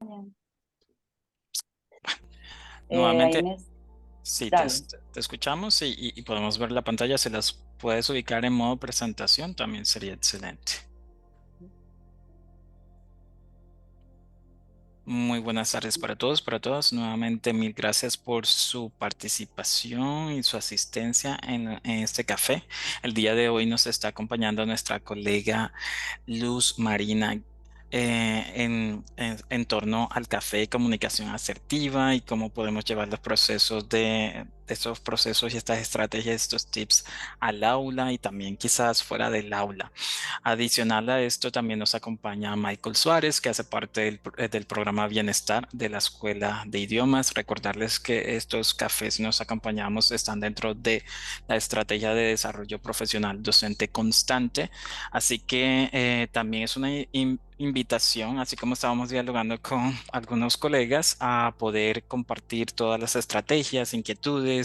Ahí Nuevamente, me... sí, Dale. te escuchamos y podemos ver la pantalla. Si las puedes ubicar en modo presentación, también sería excelente. Muy buenas tardes para todos, para todas. Nuevamente, mil gracias por su participación y su asistencia en este café. El día de hoy nos está acompañando nuestra colega Luz Marina en torno al café y comunicación asertiva y cómo podemos llevar los procesos de estos procesos y estas estrategias, estos tips al aula y también quizás fuera del aula. Adicional a esto, también nos acompaña Michael Suárez, que hace parte del programa Bienestar de la Escuela de Idiomas. Recordarles que estos cafés nos acompañamos están dentro de la estrategia de desarrollo profesional docente constante. Así que también es una invitación, así como estábamos dialogando con algunos colegas, a poder compartir todas las estrategias, inquietudes.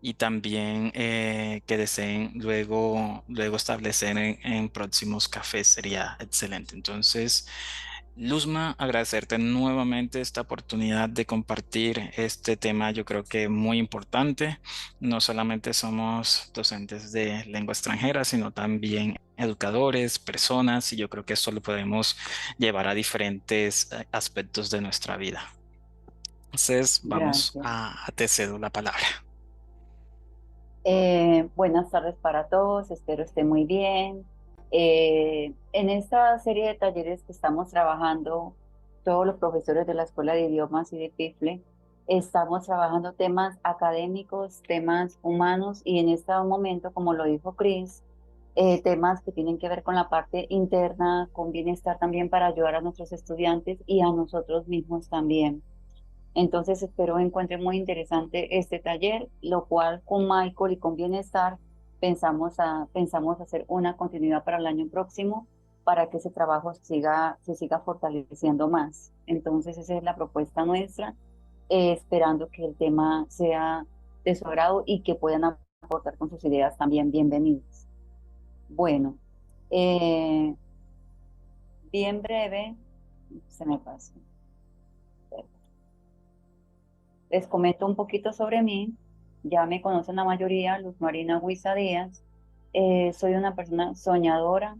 Y también que deseen luego establecer en próximos cafés sería excelente. Entonces, Luzma, agradecerte nuevamente esta oportunidad de compartir este tema, yo creo que muy importante. No solamente somos docentes de lengua extranjera, sino también educadores, personas, y yo creo que esto lo podemos llevar a diferentes aspectos de nuestra vida. Entonces, vamos Gracias. a te cedo la palabra. Buenas tardes para todos, espero esté muy bien. En esta serie de talleres que estamos trabajando, todos los profesores de la Escuela de Idiomas y de PIFLE, estamos trabajando temas académicos, temas humanos y en este momento, como lo dijo Chris, temas que tienen que ver con la parte interna, con bienestar también para ayudar a nuestros estudiantes y a nosotros mismos también. Entonces espero encuentre muy interesante este taller, lo cual con Michael y con Bienestar pensamos hacer una continuidad para el año próximo para que ese trabajo se siga fortaleciendo más. Entonces esa es la propuesta nuestra, esperando que el tema sea de su agrado y que puedan aportar con sus ideas también bienvenidos. Bueno, eh, bien breve, se me pasó. Les comento un poquito sobre mí. Ya me conocen la mayoría, Luz Marina Huiza Díaz. Soy una persona soñadora.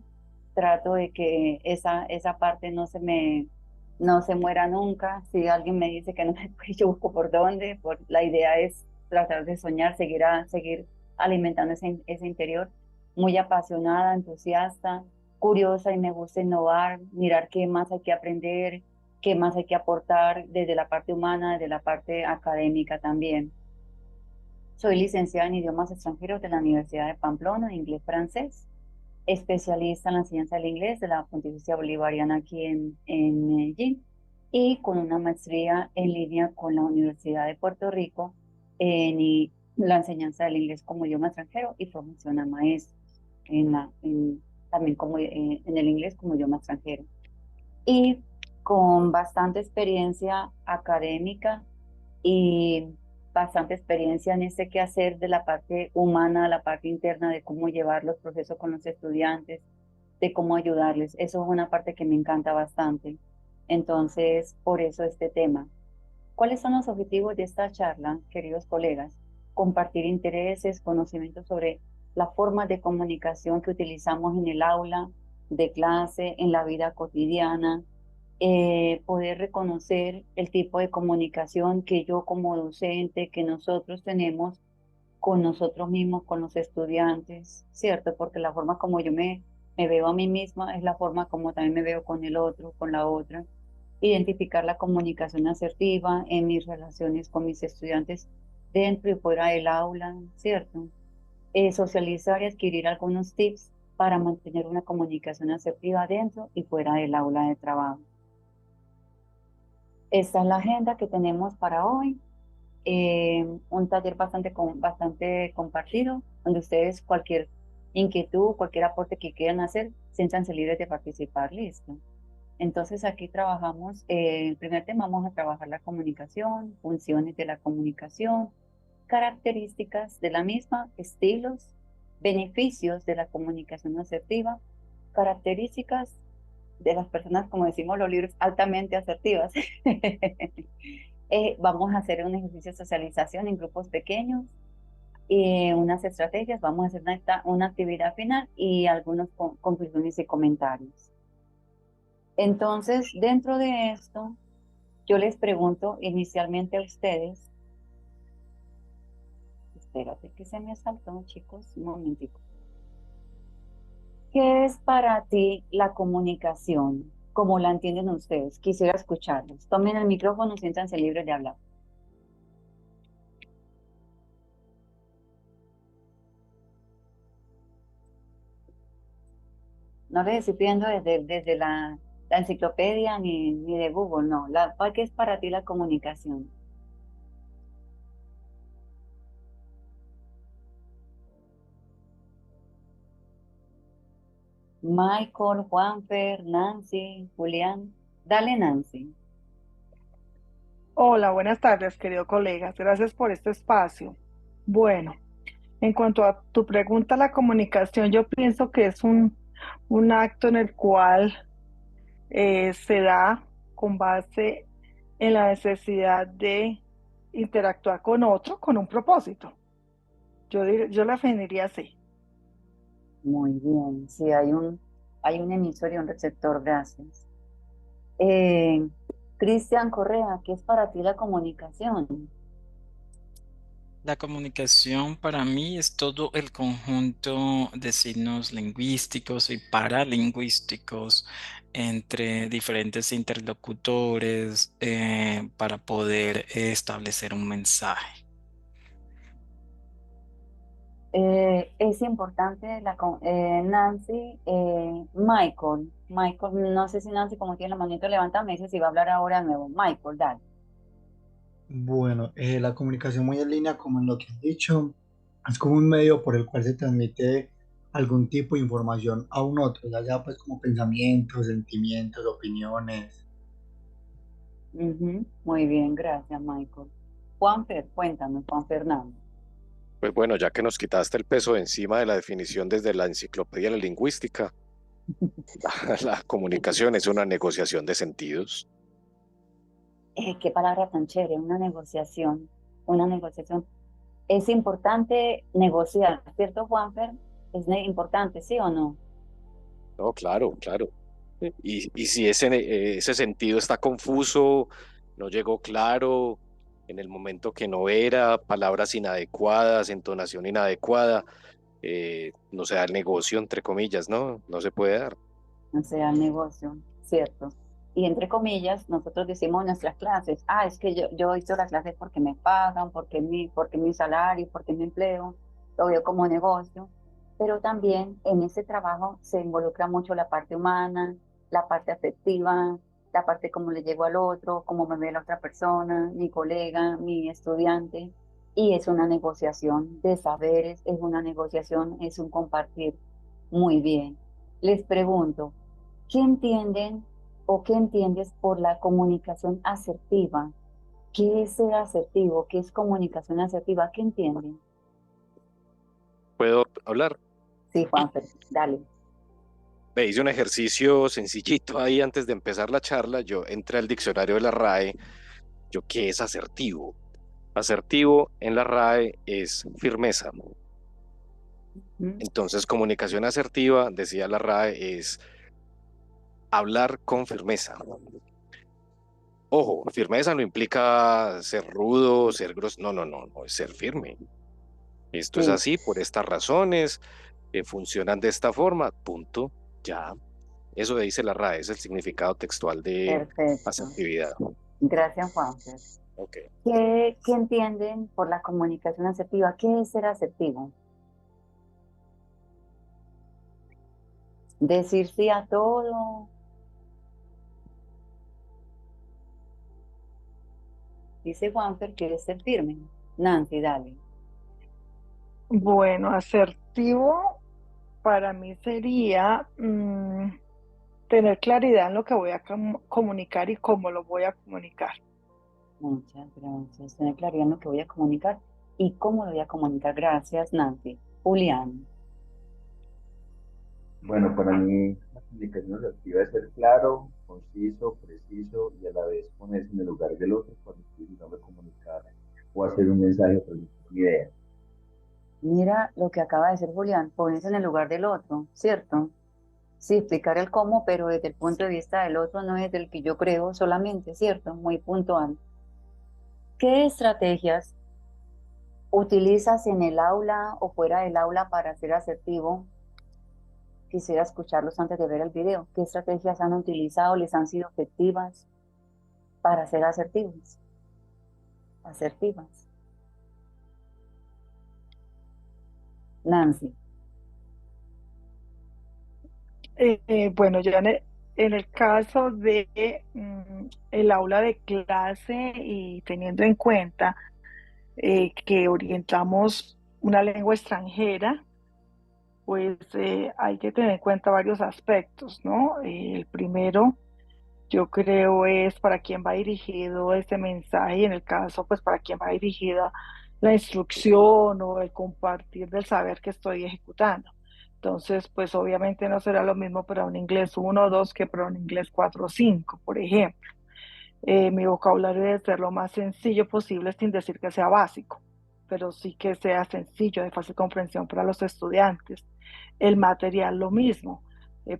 Trato de que esa parte no se muera nunca. Si alguien me dice que no, pues yo busco por dónde. La idea es tratar de soñar, seguir alimentando ese interior. Muy apasionada, entusiasta, curiosa y me gusta innovar, mirar qué más hay que aprender, qué más hay que aportar desde la parte humana, desde la parte académica también. Soy licenciada en idiomas extranjeros de la Universidad de Pamplona, inglés-francés, especialista en la enseñanza del inglés de la Pontificia Bolivariana aquí en Medellín y con una maestría en línea con la Universidad de Puerto Rico la enseñanza del inglés como idioma extranjero y formación a maestros también en el inglés como idioma extranjero y con bastante experiencia académica y bastante experiencia en este quehacer de la parte humana, la parte interna de cómo llevar los procesos con los estudiantes, de cómo ayudarles. Eso es una parte que me encanta bastante. Entonces, por eso este tema. ¿Cuáles son los objetivos de esta charla, queridos colegas? Compartir intereses, conocimientos sobre las formas de comunicación que utilizamos en el aula, de clase, en la vida cotidiana, poder reconocer el tipo de comunicación que yo como docente, que nosotros tenemos con nosotros mismos, con los estudiantes, ¿cierto? Porque la forma como me veo a mí misma es la forma como también me veo con el otro, con la otra. Identificar la comunicación asertiva en mis relaciones con mis estudiantes dentro y fuera del aula, ¿cierto? Socializar y adquirir algunos tips para mantener una comunicación asertiva dentro y fuera del aula de trabajo. Esta es la agenda que tenemos para hoy. Un taller bastante compartido, donde ustedes cualquier inquietud, cualquier aporte que quieran hacer, siéntanse libres de participar, listo. Entonces aquí trabajamos, el primer tema vamos a trabajar la comunicación, funciones de la comunicación, características de la misma, estilos, beneficios de la comunicación asertiva, características de las personas, como decimos los libros, altamente asertivas. Vamos a hacer un ejercicio de socialización en grupos pequeños, unas estrategias, vamos a hacer una actividad final y algunos conclusiones y comentarios. Entonces, dentro de esto, yo les pregunto inicialmente a ustedes, espérate que se me saltó, chicos, un momentico. ¿Qué es para ti la comunicación? ¿Cómo la entienden ustedes? Quisiera escucharlos. Tomen el micrófono, siéntanse libres de hablar. No les estoy pidiendo desde la enciclopedia ni de Google, no. ¿Qué es para ti la comunicación? Michael, Juanfer, Nancy, Julián. Dale, Nancy. Hola, buenas tardes, querido colegas. Gracias por este espacio. Bueno, en cuanto a tu pregunta, la comunicación, yo pienso que es un acto en el cual se da con base en la necesidad de interactuar con otro con un propósito. Yo la definiría así. Muy bien. Sí, hay un emisor y un receptor, gracias. Cristian Correa, ¿qué es para ti la comunicación? La comunicación para mí es todo el conjunto de signos lingüísticos y paralingüísticos entre diferentes interlocutores para poder establecer un mensaje. Es importante Nancy, Michael, no sé si Nancy como tiene la manita levantada, me dice si va a hablar ahora de nuevo. Michael, dale. Bueno, la comunicación muy en línea, como en lo que he dicho, es como un medio por el cual se transmite algún tipo de información a un otro, ya sea pues como pensamientos, sentimientos, opiniones. Ujú, muy bien, gracias, Michael. Juanfer, cuéntame, Juan Fernando. Pues bueno, ya que nos quitaste el peso de encima de la definición desde la enciclopedia de la lingüística, la comunicación es una negociación de sentidos. Qué palabra tan chévere, una negociación, una negociación. Es importante negociar, ¿cierto, Juanfer? Es importante, ¿sí o no? No, claro, claro. Y si ese sentido está confuso, no llegó claro, en el momento que no era, palabras inadecuadas, entonación inadecuada, no se da el negocio, entre comillas, ¿no? No se puede dar. O sea, el negocio, ¿cierto? Y entre comillas, nosotros decimos en nuestras clases, es que yo hice la clase porque me pagan, porque mi salario, porque mi empleo, lo veo como negocio, pero también en ese trabajo se involucra mucho la parte humana, la parte afectiva, la parte cómo le llego al otro, cómo me ve la otra persona, mi colega, mi estudiante, y es una negociación de saberes, es una negociación, es un compartir muy bien. Les pregunto, ¿qué entienden o qué entiendes por la comunicación asertiva? ¿Qué es ser asertivo? ¿Qué es comunicación asertiva? ¿Qué entienden? ¿Puedo hablar? Sí, Juanfer, dale. Me hice un ejercicio sencillito ahí antes de empezar la charla. Yo entré al diccionario de la RAE. Yo, ¿qué es asertivo? Asertivo en la RAE es firmeza. ¿Mm? Entonces, comunicación asertiva, decía la RAE, es hablar con firmeza. Ojo, firmeza no implica ser rudo, ser grosero. No, no, no, no, es ser firme. Esto es Sí, así por estas razones, funcionan de esta forma, punto, ya. Eso dice la RAE, es el significado textual de perfecto. asertividad. Gracias, Juanfer. Ok. ¿Qué entienden por la comunicación asertiva? ¿Qué es ser asertivo? Decir sí a todo. Dice Juanfer que es ser firme. Nancy, dale. Bueno, asertivo para mí sería tener claridad en lo que voy a comunicar y cómo lo voy a comunicar. Muchas gracias. Tener claridad en lo que voy a comunicar y cómo lo voy a comunicar. Gracias, Nancy. Julián. Bueno, para mí la comunicación asertiva es ser claro, conciso, preciso y a la vez ponerse en el lugar del otro cuando estoy intentando comunicar o hacer un mensaje o transmitir una idea. Mira lo que acaba de decir Julián, ponerse en el lugar del otro, ¿cierto? Sí, explicar el cómo, pero desde el punto de vista del otro, no desde el que yo creo solamente, ¿cierto? Muy puntual. ¿Qué estrategias utilizas en el aula o fuera del aula para ser asertivo? Quisiera escucharlos antes de ver el video. ¿Qué estrategias han utilizado, les han sido efectivas para ser asertivos? Asertivas. Nancy. Bueno, ya en el caso de el aula de clase y teniendo en cuenta que orientamos una lengua extranjera, pues hay que tener en cuenta varios aspectos, ¿no? El primero, yo creo, es para quién va dirigido ese mensaje y en el caso, pues para quién va dirigida la instrucción o el compartir del saber que estoy ejecutando. Entonces, pues obviamente no será lo mismo para un inglés 1 o 2 que para un inglés 4 o 5, por ejemplo. Mi vocabulario debe ser lo más sencillo posible sin decir que sea básico, pero sí que sea sencillo, de fácil comprensión para los estudiantes. El material lo mismo.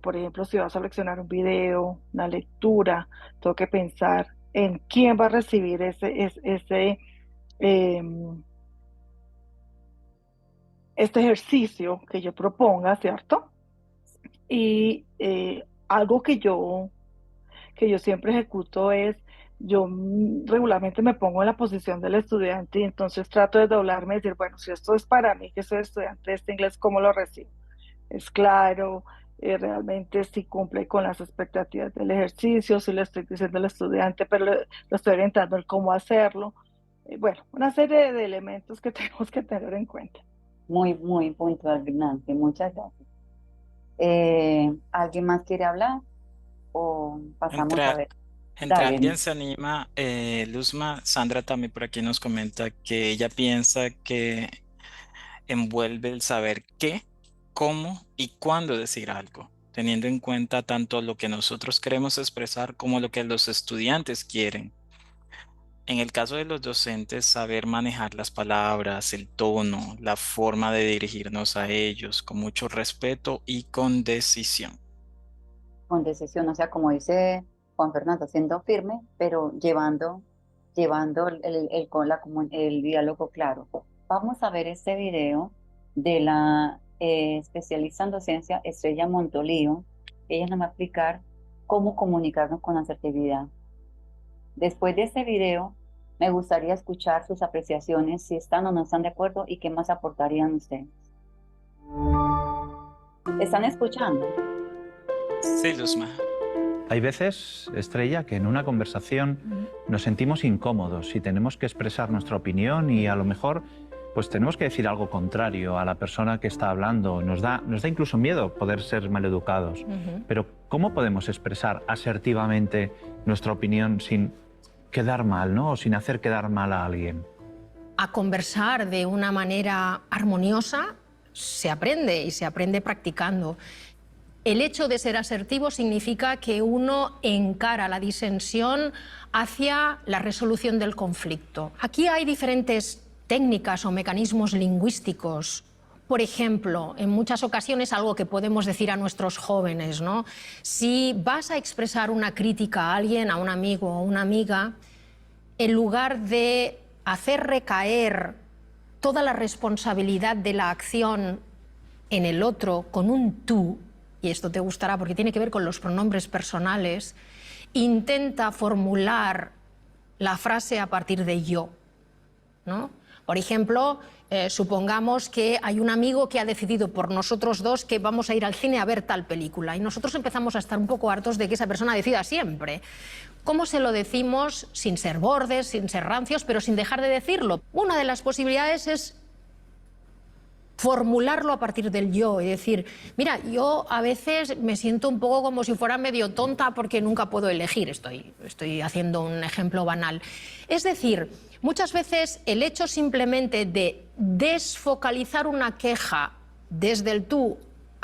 Por ejemplo, si vas a seleccionar un video, una lectura, tengo que pensar en quién va a recibir este ejercicio que yo proponga, ¿cierto? Y algo que yo siempre ejecuto es, yo regularmente me pongo en la posición del estudiante y entonces trato de doblarme y decir, bueno, si esto es para mí, que soy estudiante de este inglés, ¿cómo lo recibo? Es claro, realmente si cumple con las expectativas del ejercicio, si le estoy diciendo al estudiante, pero lo estoy orientando en cómo hacerlo. Bueno, una serie de elementos que tenemos que tener en cuenta. Muy, muy puntual, Nancy. Muchas gracias. ¿Alguien más quiere hablar? ¿O pasamos a ver? Entre Dale. alguien se anima, Luzma, Sandra también por aquí nos comenta que ella piensa que envuelve el saber qué, cómo y cuándo decir algo, teniendo en cuenta tanto lo que nosotros queremos expresar como lo que los estudiantes quieren. En el caso de los docentes, saber manejar las palabras, el tono, la forma de dirigirnos a ellos con mucho respeto y con decisión. Con decisión, o sea, como dice Juan Fernando, siendo firme, pero llevando el diálogo claro. Vamos a ver este video de la especialista en docencia Estrella Montolío. Ella nos va a explicar cómo comunicarnos con asertividad. Después de este video, me gustaría escuchar sus apreciaciones, si están o no están de acuerdo y qué más aportarían ustedes. ¿Están escuchando? Sí, Luzma. Hay veces, Estrella, que en una conversación nos sentimos incómodos y tenemos que expresar nuestra opinión y a lo mejor pues tenemos que decir algo contrario a la persona que está hablando. Nos da incluso miedo poder ser maleducados. Pero ¿cómo podemos expresar asertivamente nuestra opinión sin quedar mal, ¿no? O sin hacer quedar mal a alguien? A conversar de una manera armoniosa se aprende y se aprende practicando. El hecho de ser asertivo significa que uno encara la disensión hacia la resolución del conflicto. Aquí hay diferentes técnicas o mecanismos lingüísticos. Por ejemplo, en muchas ocasiones algo que podemos decir a nuestros jóvenes, ¿no? Si vas a expresar una crítica a alguien, a un amigo o una amiga, en lugar de hacer recaer toda la responsabilidad de la acción en el otro con un tú, y esto te gustará porque tiene que ver con los pronombres personales, intenta formular la frase a partir de yo, ¿no? Por ejemplo, supongamos que hay un amigo que ha decidido por nosotros dos que vamos a ir al cine a ver tal película y nosotros empezamos a estar un poco hartos de que esa persona decida siempre. ¿Cómo se lo decimos sin ser bordes, sin ser rancios, pero sin dejar de decirlo? Una de las posibilidades es formularlo a partir del yo y decir, mira, yo a veces me siento un poco como si fuera medio tonta porque nunca puedo elegir. Estoy haciendo un ejemplo banal. Es decir, muchas veces el hecho simplemente de desfocalizar una queja desde el tú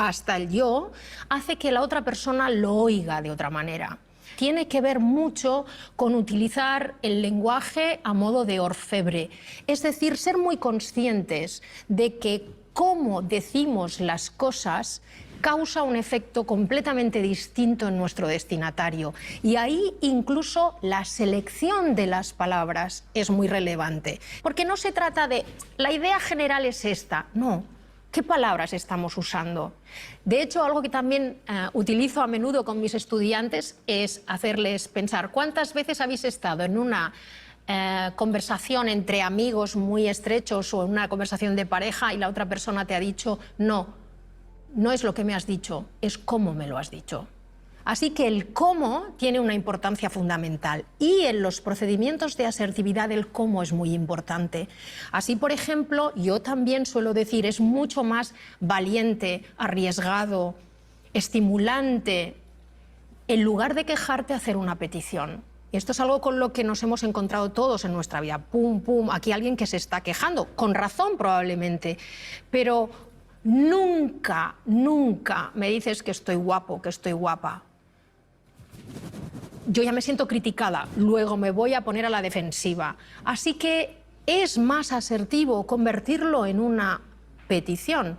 hasta el yo, hace que la otra persona lo oiga de otra manera. Tiene que ver mucho con utilizar el lenguaje a modo de orfebre, es decir, ser muy conscientes de que cómo decimos las cosas causa un efecto completamente distinto en nuestro destinatario. Y ahí incluso la selección de las palabras es muy relevante. Porque no se trata de, la idea general es esta, no. ¿Qué palabras estamos usando? De hecho, algo que también utilizo a menudo con mis estudiantes es hacerles pensar cuántas veces habéis estado en una conversación entre amigos muy estrechos o en una conversación de pareja y la otra persona te ha dicho no es lo que me has dicho, es cómo me lo has dicho. Así que el cómo tiene una importancia fundamental y en los procedimientos de asertividad el cómo es muy importante. Así, por ejemplo, yo también suelo decir, es mucho más valiente, arriesgado, estimulante, en lugar de quejarte, hacer una petición. Y esto es algo con lo que nos hemos encontrado todos en nuestra vida. Pum, pum, aquí alguien que se está quejando, con razón probablemente, pero nunca, nunca me dices que estoy guapo, que estoy guapa. Yo ya me siento criticada, luego me voy a poner a la defensiva. Así que es más asertivo convertirlo en una petición.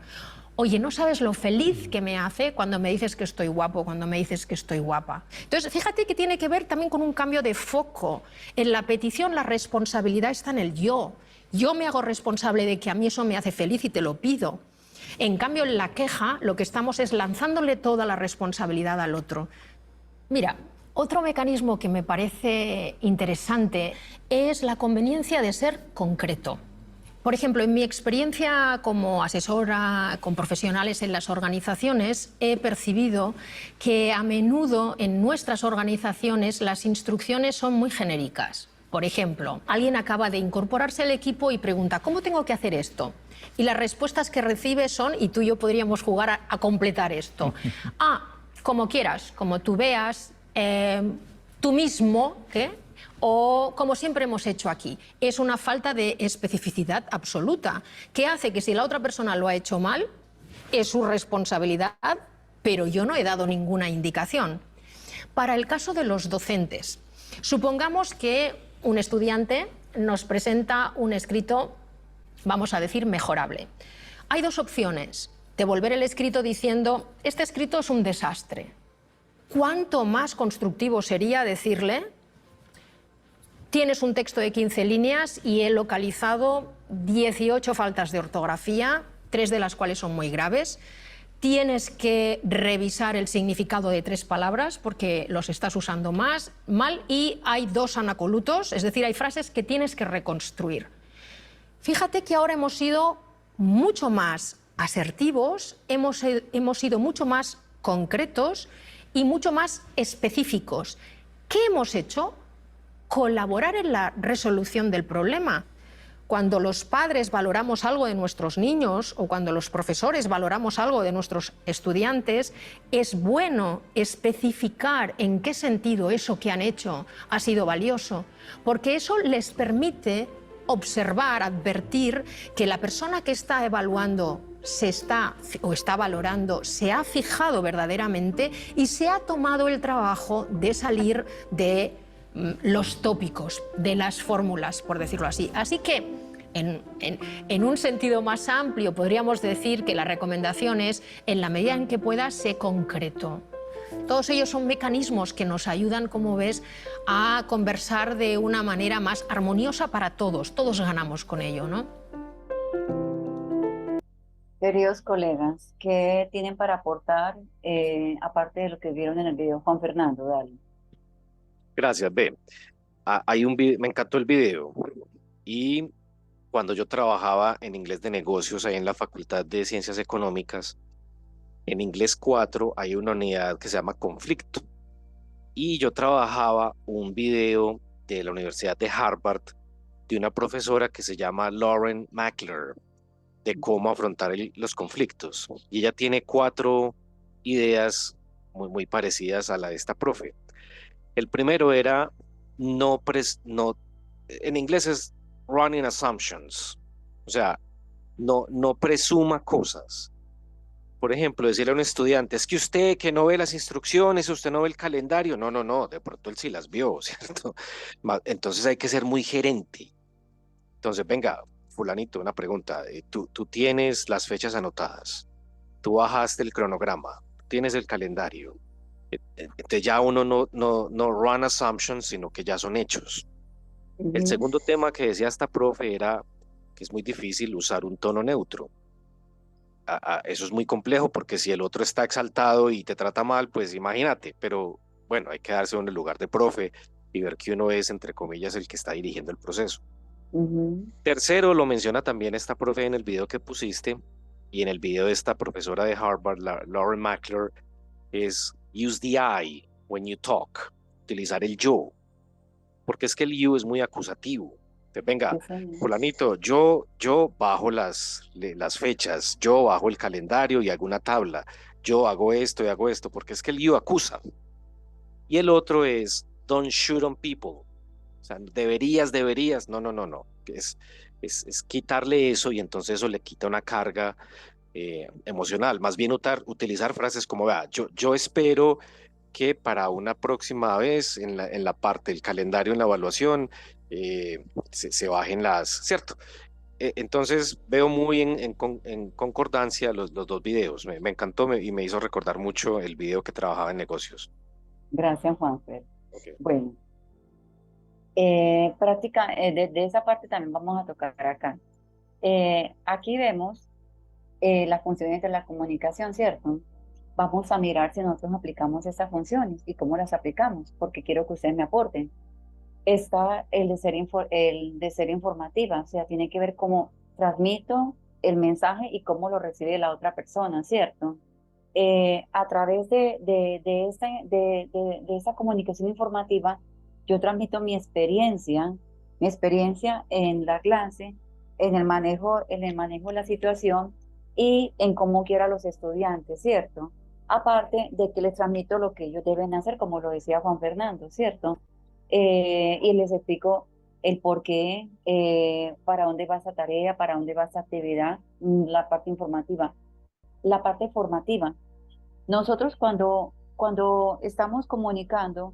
Oye, no sabes lo feliz que me hace cuando me dices que estoy guapo, cuando me dices que estoy guapa. Entonces, fíjate que tiene que ver también con un cambio de foco. En la petición la responsabilidad está en el yo. Yo me hago responsable de que a mí eso me hace feliz y te lo pido. En cambio, en la queja lo que estamos es lanzándole toda la responsabilidad al otro. Mira, otro mecanismo que me parece interesante es la conveniencia de ser concreto. Por ejemplo, en mi experiencia como asesora con profesionales en las organizaciones, he percibido que a menudo en nuestras organizaciones las instrucciones son muy genéricas. Por ejemplo, alguien acaba de incorporarse al equipo y pregunta, ¿cómo tengo que hacer esto? Y las respuestas que recibe son, y tú y yo podríamos jugar a completar esto. Como quieras, como tú veas, tú mismo, o como siempre hemos hecho aquí. Es una falta de especificidad absoluta, que hace que si la otra persona lo ha hecho mal, es su responsabilidad, pero yo no he dado ninguna indicación. Para el caso de los docentes, supongamos que un estudiante nos presenta un escrito, vamos a decir, mejorable. Hay dos opciones: devolver el escrito diciendo, este escrito es un desastre. ¿Cuánto más constructivo sería decirle, tienes un texto de 15 líneas y he localizado 18 faltas de ortografía, 3 de las cuales son muy graves. Tienes que revisar el significado de 3 palabras porque los estás usando mal y hay 2 anacolutos, es decir, hay frases que tienes que reconstruir. Fíjate que ahora hemos sido mucho más asertivos, hemos sido mucho más concretos y mucho más específicos. ¿Qué hemos hecho? Colaborar en la resolución del problema. Cuando los padres valoramos algo de nuestros niños o cuando los profesores valoramos algo de nuestros estudiantes, es bueno especificar en qué sentido eso que han hecho ha sido valioso, porque eso les permite observar, advertir que la persona que está evaluando está valorando, se ha fijado verdaderamente y se ha tomado el trabajo de salir de los tópicos, de las fórmulas, por decirlo así. Así que, en un sentido más amplio, podríamos decir que la recomendación es, en la medida en que pueda, sé concreto. Todos ellos son mecanismos que nos ayudan, como ves, a conversar de una manera más armoniosa para todos. Todos ganamos con ello, ¿no? Queridos colegas, ¿qué tienen para aportar, aparte de lo que vieron en el video? Juan Fernando, dale. Gracias, B. Me encantó el video. Y cuando yo trabajaba en inglés de negocios ahí en la Facultad de Ciencias Económicas, en inglés 4 hay una unidad que se llama conflicto. Y yo trabajaba un video de la Universidad de Harvard de una profesora que se llama Lauren Mackler, de cómo afrontar los conflictos. Y ella tiene 4 ideas muy parecidas a la de esta profe. El primero era en inglés es running assumptions, o sea, no presuma cosas. por ejemplo, decirle a un estudiante, es que usted que no ve las instrucciones, usted no ve el calendario. No, no, no, de pronto él sí las vio, ¿cierto? Entonces hay que ser muy gerente. Entonces, venga, fulanito, una pregunta. Tú tienes las fechas anotadas, tú bajaste el cronograma, tienes el calendario. Entonces ya uno no run assumptions, sino que ya son hechos. El Ujú. segundo tema que decía esta profe era que es muy difícil usar un tono neutro. Eso es muy complejo porque si el otro está exaltado y te trata mal, pues imagínate, pero bueno, hay que darse en el lugar de profe y ver que uno es, entre comillas, el que está dirigiendo el proceso. Ujú. Tercero, lo menciona también esta profe en el video que pusiste y en el video de esta profesora de Harvard, Lauren Mackler, es use the I when you talk, utilizar el yo, porque es que el you es muy acusativo. Entonces, venga, Sí, señor. fulanito, yo bajo las fechas, yo bajo el calendario y hago una tabla, yo hago esto y hago esto, porque es que el you acusa. Y el otro es don't shoot on people. O sea, deberías, no, no, no, no. Es quitarle eso y entonces eso le quita una carga emocional. Más bien utilizar frases como, vea, yo espero que para una próxima vez en la parte del calendario, en la evaluación, se bajen ¿cierto? Entonces veo muy en concordancia los dos videos. Me encantó y me hizo recordar mucho el video que trabajaba en negocios. Gracias, Juanfer. Ok. Bueno, de esa parte también vamos a tocar acá. Aquí vemos las funciones de la comunicación, ¿cierto? Vamos a mirar si nosotros aplicamos estas funciones y cómo las aplicamos, porque quiero que ustedes me aporten. Está el de ser informativa, o sea, tiene que ver cómo transmito el mensaje y cómo lo recibe la otra persona, ¿cierto? A través de esta comunicación informativa, yo transmito mi experiencia en la clase, en el manejo de la situación y en cómo quiero a los estudiantes, ¿cierto? Aparte de que les transmito lo que ellos deben hacer, como lo decía Juan Fernando, ¿cierto? Y les explico el por qué, para dónde va esa tarea, para dónde va esa actividad, la parte informativa. La parte formativa. Nosotros cuando estamos comunicando,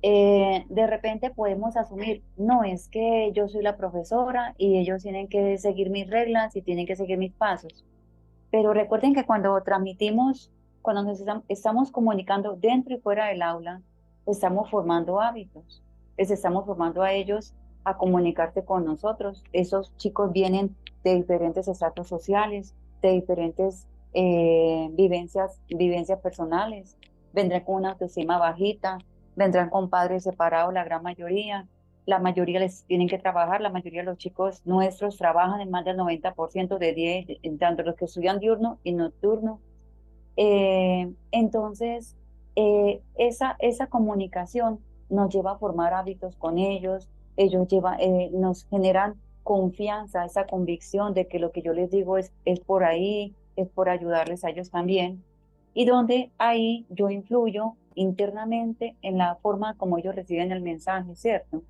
de repente podemos asumir, no es que yo soy la profesora y ellos tienen que seguir mis reglas y tienen que seguir mis pasos. Pero recuerden que cuando transmitimos, cuando estamos comunicando dentro y fuera del aula, estamos formando hábitos. Les estamos formando a ellos a comunicarse con nosotros. Esos chicos vienen de diferentes estratos sociales, de diferentes vivencias personales. Vendrán con una autoestima bajita, vendrán con padres separados, la gran mayoría. La mayoría les tienen que trabajar, la mayoría de los chicos nuestros trabajan en más del 90% de 10, tanto los que estudian diurno y nocturno. Entonces, esa comunicación nos lleva a formar hábitos con nos generan confianza, esa convicción de que lo que yo les digo es por ahí, es por ayudarles a ellos también. Y donde ahí yo influyo internamente en la forma como ellos reciben el mensaje, ¿cierto?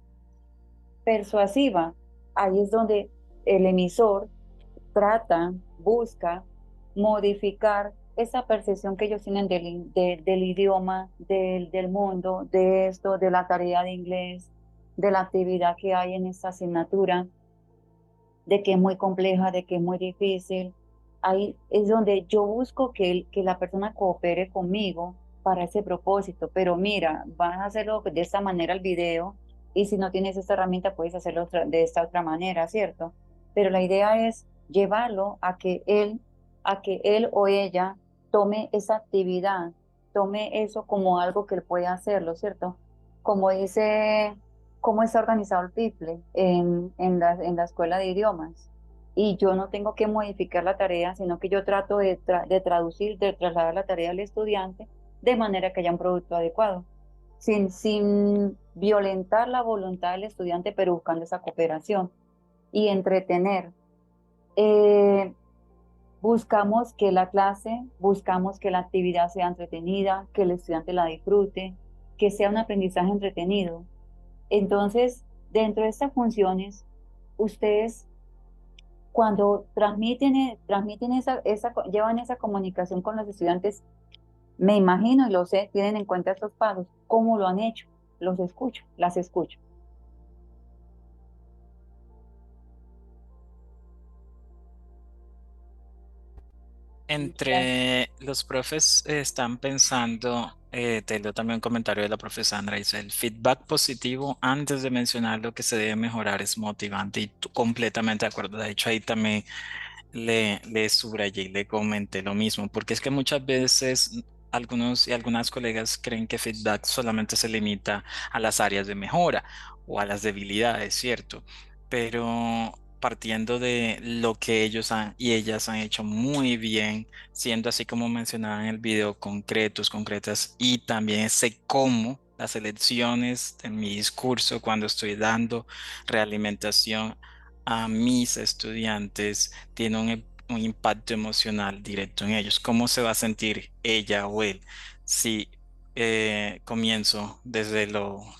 Persuasiva, ahí es donde el emisor busca modificar esa percepción que ellos tienen del idioma, del mundo, de esto, de la tarea de inglés, de la actividad que hay en esta asignatura, de que es muy compleja, de que es muy difícil. Ahí es donde yo busco que la persona coopere conmigo para ese propósito. Pero mira, vas a hacerlo de esta manera el video y si no tienes esta herramienta puedes hacerlo de esta otra manera, ¿cierto? Pero la idea es llevarlo a que él o ella tome esa actividad, tome eso como algo que él puede hacerlo, ¿cierto? Como dice cómo está organizado el PIFLE en la escuela de idiomas. Y yo no tengo que modificar la tarea, sino que yo trato de traducir, de trasladar la tarea al estudiante de manera que haya un producto adecuado, sin violentar la voluntad del estudiante, pero buscando esa cooperación y entretener. Eh, buscamos que la actividad sea entretenida, que el estudiante la disfrute, que sea un aprendizaje entretenido. Entonces, dentro de estas funciones, ustedes cuando transmiten llevan esa comunicación con los estudiantes, me imagino y lo sé, tienen en cuenta estos pasos, cómo lo han hecho, los escucho, las escucho. Entre los profes están pensando, te leo también un comentario de la profe Sandra, dice, el feedback positivo antes de mencionar lo que se debe mejorar es motivante y completamente de acuerdo. De hecho, ahí también le subrayé y le comenté lo mismo, porque es que muchas veces algunos y algunas colegas creen que feedback solamente se limita a las áreas de mejora o a las debilidades, ¿cierto? Pero partiendo de lo que ellos han y ellas han hecho muy bien, siendo así como mencionaba en el video, concretas y también ese cómo. Las elecciones en mi discurso cuando estoy dando realimentación a mis estudiantes tiene un impacto emocional directo en ellos. ¿Cómo se va a sentir ella o él si comienzo desde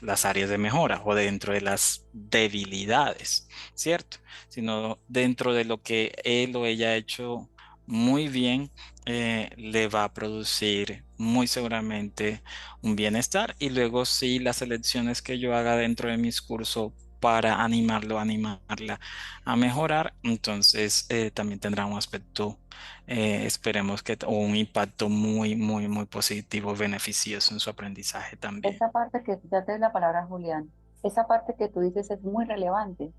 las áreas de mejora o dentro de las debilidades, ¿cierto? Sino dentro de lo que él o ella ha hecho muy bien, le va a producir muy seguramente un bienestar y luego sí las elecciones que yo haga dentro de mis cursos para animarla a mejorar, entonces también tendrá un aspecto, esperemos que, o un impacto muy positivo, beneficioso en su aprendizaje también. Esa parte que ya te doy la palabra, Julián, esa parte que tú dices es muy relevante.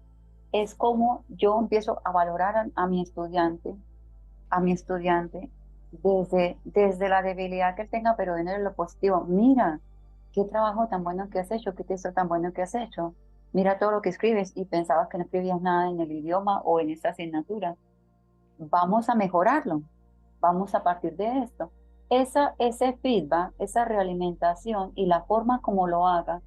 Es como yo empiezo a valorar a mi estudiante desde la debilidad que él tenga, pero en lo positivo. Mira, qué trabajo tan bueno que has hecho, qué texto tan bueno que has hecho. Mira todo lo que escribes y pensabas que no escribías nada en el idioma o en esta asignatura. Vamos a mejorarlo, vamos a partir de esto. Ese feedback, esa realimentación y la forma como lo haga,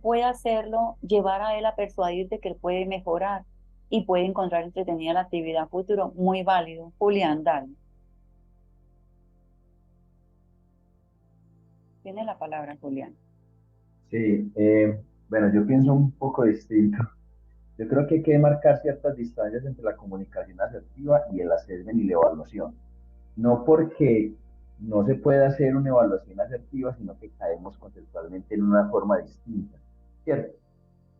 puede hacerlo, llevar a él a persuadir de que él puede mejorar y puede encontrar entretenida la actividad futuro. Muy válido. Julián, dale. Tiene la palabra, Julián. Sí, bueno, yo pienso un poco distinto. Yo creo que hay que marcar ciertas distancias entre la comunicación asertiva y el assessment y la evaluación. No porque no se pueda hacer una evaluación asertiva, sino que caemos conceptualmente en una forma distinta, ¿cierto?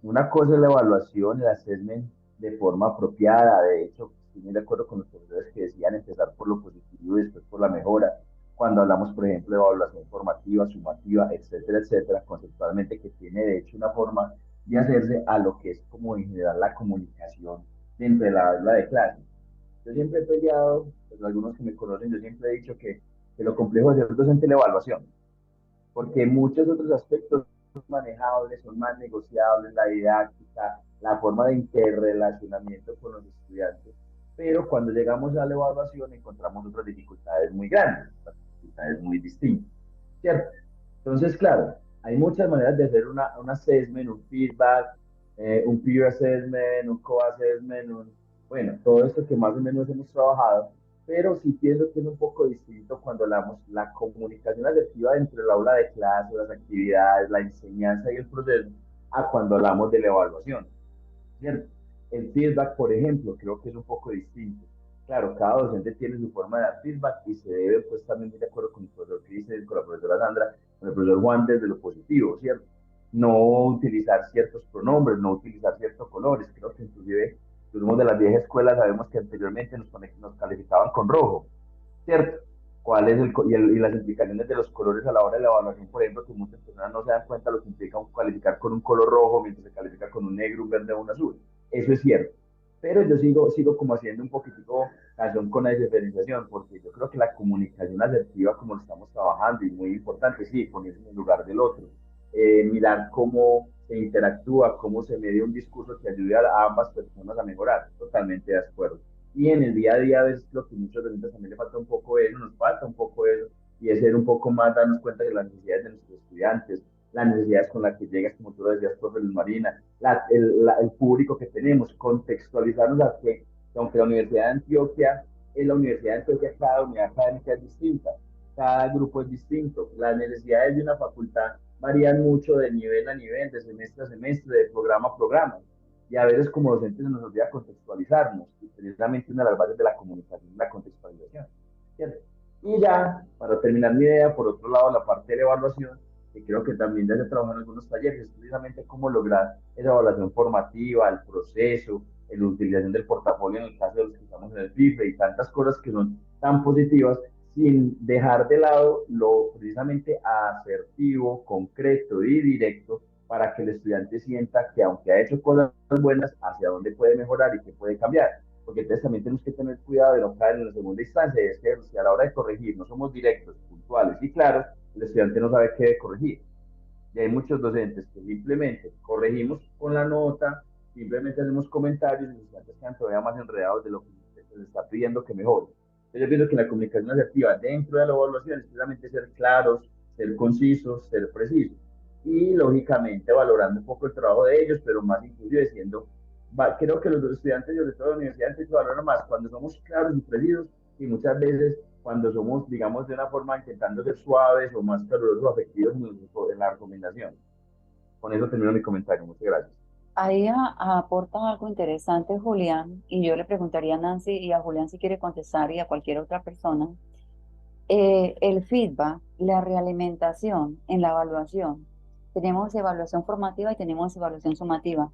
Una cosa es la evaluación, el assessment de forma apropiada. De hecho, estoy muy de acuerdo con los profesores que decían empezar por lo positivo y después por la mejora. Cuando hablamos, por ejemplo, de evaluación formativa, sumativa, etcétera, etcétera, conceptualmente que tiene de hecho una forma de hacerse a lo que es como en general la comunicación dentro de la aula de clase. Yo siempre he peleado, pues algunos que me conocen, yo siempre he dicho que lo complejo de ser docente es la evaluación, porque muchos otros aspectos son manejables, son más negociables, la didáctica, la forma de interrelacionamiento con los estudiantes, pero cuando llegamos a la evaluación encontramos otras dificultades muy grandes, otras dificultades muy distintas, ¿cierto? Entonces, claro, hay muchas maneras de hacer un assessment, un feedback, un peer assessment, un co-assessment, bueno, todo esto que más o menos hemos trabajado, pero sí pienso que es un poco distinto cuando hablamos la comunicación asertiva dentro del aula de clase, las actividades, la enseñanza y el proceso, a cuando hablamos de la evaluación, ¿cierto? El feedback, por ejemplo, creo que es un poco distinto. Claro, cada docente tiene su forma de dar feedback y se debe, pues, también de acuerdo con el profesor Cris, con la profesora Sandra, con el profesor Juan, desde lo positivo, ¿cierto? No utilizar ciertos pronombres, no utilizar ciertos colores. Creo que inclusive, si somos de las viejas escuelas, sabemos que anteriormente nos calificaban con rojo, ¿cierto? ¿Cuál es y las implicaciones de los colores a la hora de la evaluación? Por ejemplo, que muchas personas no se dan cuenta de lo que implica calificar con un color rojo mientras se califica con un negro, un verde o un azul. Eso es cierto. Pero yo sigo como haciendo un poquitico razón con la diferenciación, porque yo creo que la comunicación asertiva, como lo estamos trabajando, y muy importante, sí, ponerse en el lugar del otro, mirar cómo se interactúa, cómo se media un discurso que ayude a ambas personas a mejorar. Totalmente de acuerdo. Y en el día a día, a veces lo que muchos docentes también le falta un poco eso, nos falta un poco eso, y es ser un poco más, darnos cuenta de las necesidades de nuestros estudiantes, las necesidades con las que llegas, como tú lo decías, profe Luz Marina, el público que tenemos, contextualizarnos a que, aunque la Universidad de Antioquia es la Universidad de Antioquia, cada unidad académica es distinta, cada grupo es distinto, las necesidades de una facultad varían mucho de nivel a nivel, de semestre a semestre, de programa a programa. y a veces como docentes se nos olvida contextualizarnos, y precisamente una de las bases de la comunicación es la contextualización, ¿cierto? Y ya, para terminar mi idea, por otro lado, la parte de la evaluación, que creo que también ya se trabaja en algunos talleres, es precisamente cómo lograr esa evaluación formativa, el proceso, la utilización del portafolio en el caso de los que estamos en el FIFE y tantas cosas que son tan positivas, sin dejar de lado lo precisamente asertivo, concreto y directo para que el estudiante sienta que aunque ha hecho cosas buenas, hacia dónde puede mejorar y qué puede cambiar. Porque entonces también tenemos que tener cuidado de no caer en la segunda instancia, y es que si a la hora de corregir no somos directos, puntuales y claros, el estudiante no sabe qué debe corregir. Y hay muchos docentes que simplemente corregimos con la nota, simplemente hacemos comentarios y los estudiantes quedan todavía más enredados de lo que se les está pidiendo que mejore. Entonces yo pienso que la comunicación asertiva dentro de la evaluación es precisamente ser claros, ser concisos, ser precisos. Y lógicamente valorando un poco el trabajo de ellos, pero más inclusive diciendo, creo que los estudiantes, sobre todo de la universidad, se valoran más cuando somos claros y precisos y muchas veces cuando somos, digamos, de una forma intentando ser suaves o más calurosos o afectivos en la recomendación. Con eso termino mi comentario. Muchas gracias. Ahí aporta algo interesante, Julián, y yo le preguntaría a Nancy y a Julián si quiere contestar y a cualquier otra persona. El feedback, la realimentación en la evaluación. Tenemos evaluación formativa y tenemos evaluación sumativa.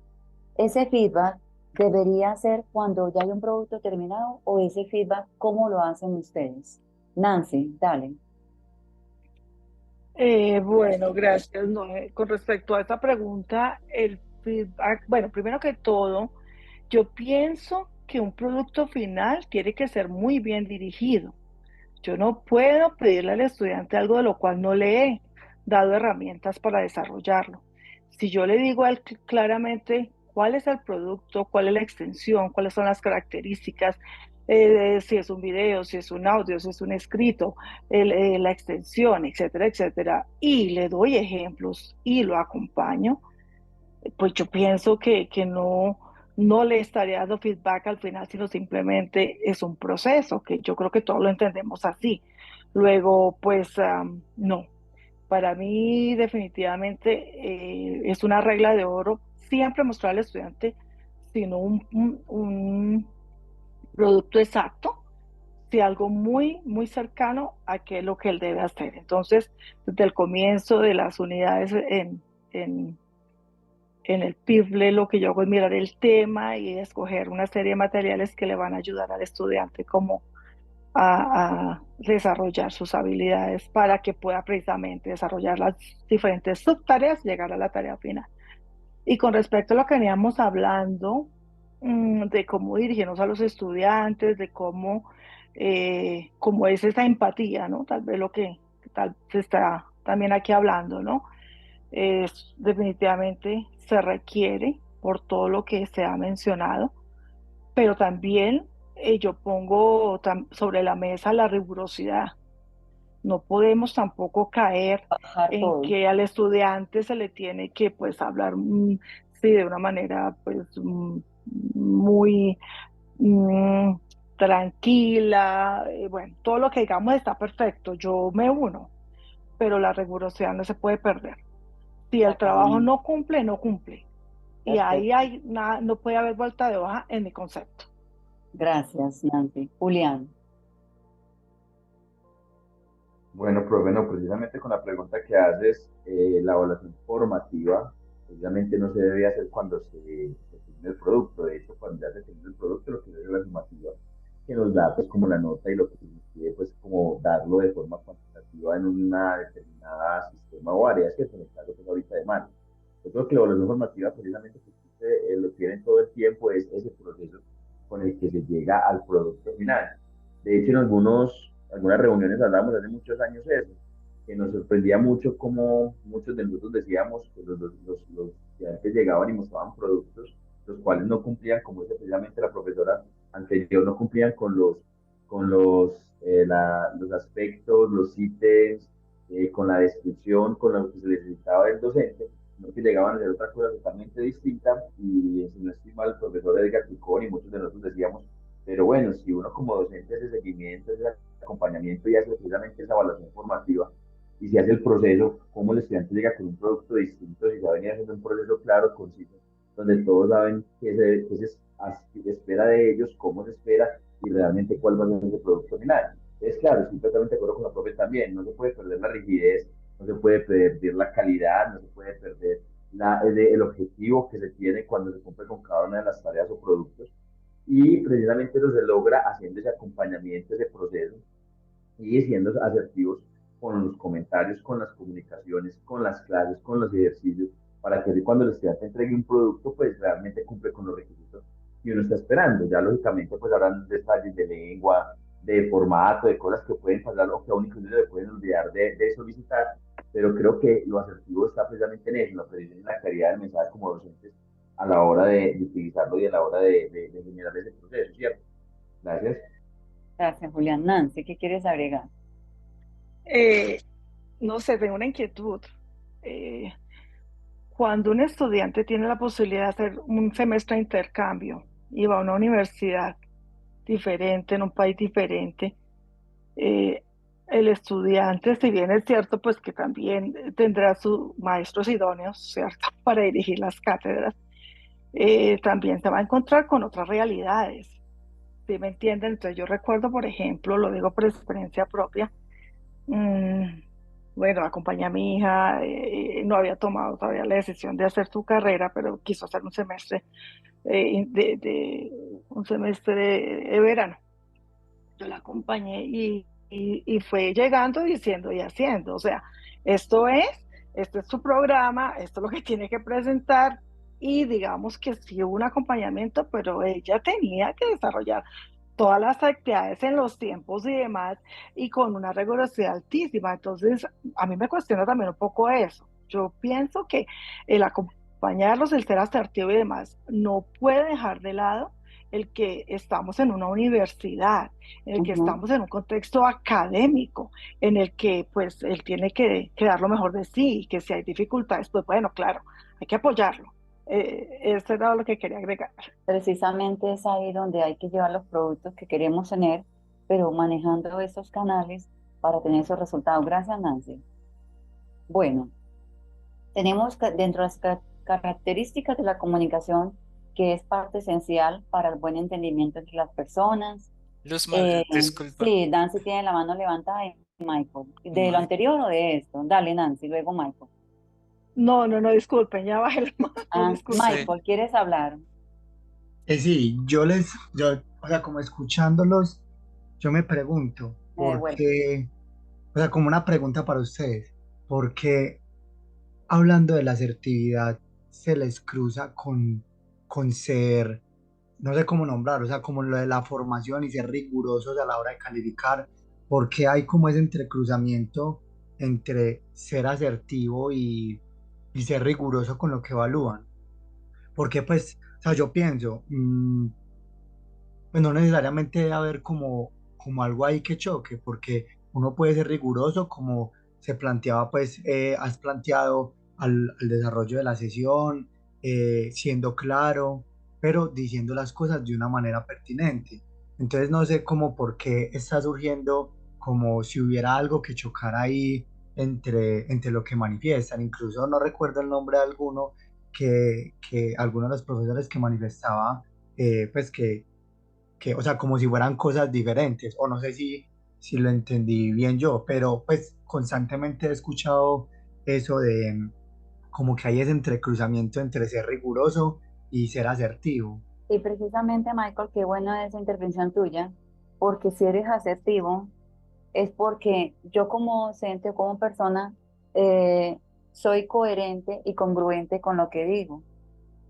¿Ese feedback debería ser cuando ya hay un producto terminado o ese feedback, cómo lo hacen ustedes? Nancy, dale. Bueno, gracias. No, con respecto a esta pregunta, el feedback, bueno, primero que todo, yo pienso que un producto final tiene que ser muy bien dirigido. Yo no puedo pedirle al estudiante algo de lo cual no le he dado herramientas para desarrollarlo. Si yo le digo a él claramente cuál es el producto, cuál es la extensión, cuáles son las características, si es un video, si es un audio, si es un escrito, la extensión, etcétera, etcétera, y le doy ejemplos y lo acompaño, pues yo pienso que no le estaría dando feedback al final, sino simplemente es un proceso, que yo creo que todos lo entendemos así. Luego, pues no, para mí definitivamente es una regla de oro siempre mostrar al estudiante, sino un producto exacto, si algo muy, muy cercano a qué es lo que él debe hacer. Entonces, desde el comienzo de las unidades en en el PIFLE lo que yo hago es mirar el tema y escoger una serie de materiales que le van a ayudar al estudiante como a desarrollar sus habilidades para que pueda precisamente desarrollar las diferentes subtareas y llegar a la tarea final. Y con respecto a lo que veníamos hablando, de cómo dirigirnos a los estudiantes, de cómo es esa empatía, ¿no? Tal vez lo que tal se está también aquí hablando, ¿no? Definitivamente se requiere por todo lo que se ha mencionado, pero también yo pongo sobre la mesa la rigurosidad. No podemos tampoco caer Bajar en todo. que al estudiante se le tiene que pues hablar sí, de una manera pues muy mm, tranquila. Bueno, todo lo que digamos está perfecto, yo me uno, pero la rigurosidad no se puede perder. Si el trabajo Exactamente. no cumple, no cumple. Y ahí Perfecto. hay nada, no puede haber vuelta de hoja en mi concepto. Gracias, Nancy. Julián. Bueno, profe, no, precisamente con la pregunta que haces, la evaluación formativa, precisamente no se debe hacer cuando se termine el producto. De hecho, cuando ya se termina el producto, lo que debe es la formativa, que nos da pues como la nota y lo que se nos pide pues como darlo de forma cuantitativa en una determinada sistema o área, que en el caso pues ahorita de mano. Yo creo que la evaluación formativa precisamente que lo tienen todo el tiempo es ese proceso con el que se llega al producto final. De hecho, en algunas reuniones hablamos hace muchos años eso, que nos sorprendía mucho como muchos de nosotros decíamos que los estudiantes llegaban y mostraban productos, los cuales no cumplían, como dice precisamente la profesora anterior, no cumplían con los aspectos, los ítems, con la descripción, con lo que se necesitaba del docente, sino que llegaban a hacer otra cosa totalmente distinta y si no estoy mal, el profesor Edgar Picón y muchos de nosotros decíamos, pero bueno, si uno como docente hace seguimiento, hace acompañamiento y hace precisamente esa evaluación formativa, y si hace el proceso, cómo el estudiante llega con un producto distinto, si se ha venido haciendo un proceso claro, conciso, donde todos saben qué se espera de ellos, cómo se espera y realmente cuál va a ser el producto final. Es claro, estoy totalmente de acuerdo con la profe también, no se puede perder la rigidez, no se puede perder la calidad, no se puede perder el objetivo que se tiene cuando se cumple con cada una de las tareas o productos. Y precisamente eso se logra haciendo ese acompañamiento, ese proceso, y siendo asertivos con los comentarios, con las comunicaciones, con las clases, con los ejercicios, para que así cuando el estudiante entregue un producto, pues realmente cumple con los requisitos que uno está esperando. Ya lógicamente pues habrán detalles de lengua, de formato, de cosas que pueden pasar o que a un inclusive le pueden olvidar de solicitar, pero creo que lo asertivo está precisamente en eso, en la precisión y la claridad del mensaje como docentes a la hora de utilizarlo y a la hora de generar ese proceso, ¿cierto? Gracias. Gracias, Julián. Nancy, ¿qué quieres agregar? No sé, tengo una inquietud. Eh, Cuando un estudiante tiene la posibilidad de hacer un semestre de intercambio y va a una universidad diferente, en un país diferente, eh, el estudiante, si bien es cierto, pues que también tendrá sus maestros idóneos, ¿cierto?, para dirigir las cátedras, también se va a encontrar con otras realidades, ¿sí me entienden? Entonces yo recuerdo, por ejemplo, lo digo por experiencia propia, mm, bueno, acompañé a mi hija, no había tomado todavía la decisión de hacer su carrera, pero quiso hacer un semestre, un semestre de verano. Yo la acompañé y fue llegando, diciendo y haciendo. O sea, esto es, este es su programa, esto es lo que tiene que presentar. Y digamos que sí hubo un acompañamiento, pero ella tenía que desarrollar todas las actividades en los tiempos y demás, y con una rigurosidad altísima. Entonces, a mí me cuestiona también un poco eso. Yo pienso que el acompañarlos, el ser asertivo y demás, no puede dejar de lado el que estamos en una universidad, en el que Ujú. estamos en un contexto académico, en el que pues él tiene que dar lo mejor de sí, y que si hay dificultades, pues bueno, claro, hay que apoyarlo. Eso era lo que quería agregar. Precisamente es ahí donde hay que llevar los productos que queremos tener, pero manejando esos canales para tener esos resultados. Gracias, Nancy. Bueno, tenemos dentro de las características de la comunicación que es parte esencial para el buen entendimiento entre las personas. Luzma, Eh, disculpa. sí, Nancy tiene la mano levantada y Michael. ¿De lo Ma- anterior o de esto? Dale, Nancy, luego Michael. No, no, no, disculpen, ya bajé la mano, Ah, disculpen. Sí. Michael, ¿quieres hablar? Sí, o sea, como escuchándolos, yo me pregunto, Me ¿por devuelvo. qué? O sea, como una pregunta para ustedes, ¿por qué hablando de la asertividad se les cruza con ser, no sé cómo nombrar, o sea, como lo de la formación y ser rigurosos a la hora de calificar? ¿Por qué hay como ese entrecruzamiento entre ser asertivo y ser riguroso con lo que evalúan? Porque pues, o sea, yo pienso, pues no necesariamente debe haber como algo ahí que choque, porque uno puede ser riguroso como se planteaba, pues has planteado al desarrollo de la sesión, siendo claro, pero diciendo las cosas de una manera pertinente. Entonces no sé cómo por qué está surgiendo como si hubiera algo que chocara ahí entre lo que manifiestan. Incluso no recuerdo el nombre de alguno que alguno de los profesores que manifestaba, pues o sea, como si fueran cosas diferentes, o no sé si lo entendí bien yo, pero pues constantemente he escuchado eso de como que hay ese entrecruzamiento entre ser riguroso y ser asertivo. Y precisamente, Michael, qué buena esa intervención tuya, porque si eres asertivo, es porque yo como docente, como persona, eh, soy coherente y congruente con lo que digo.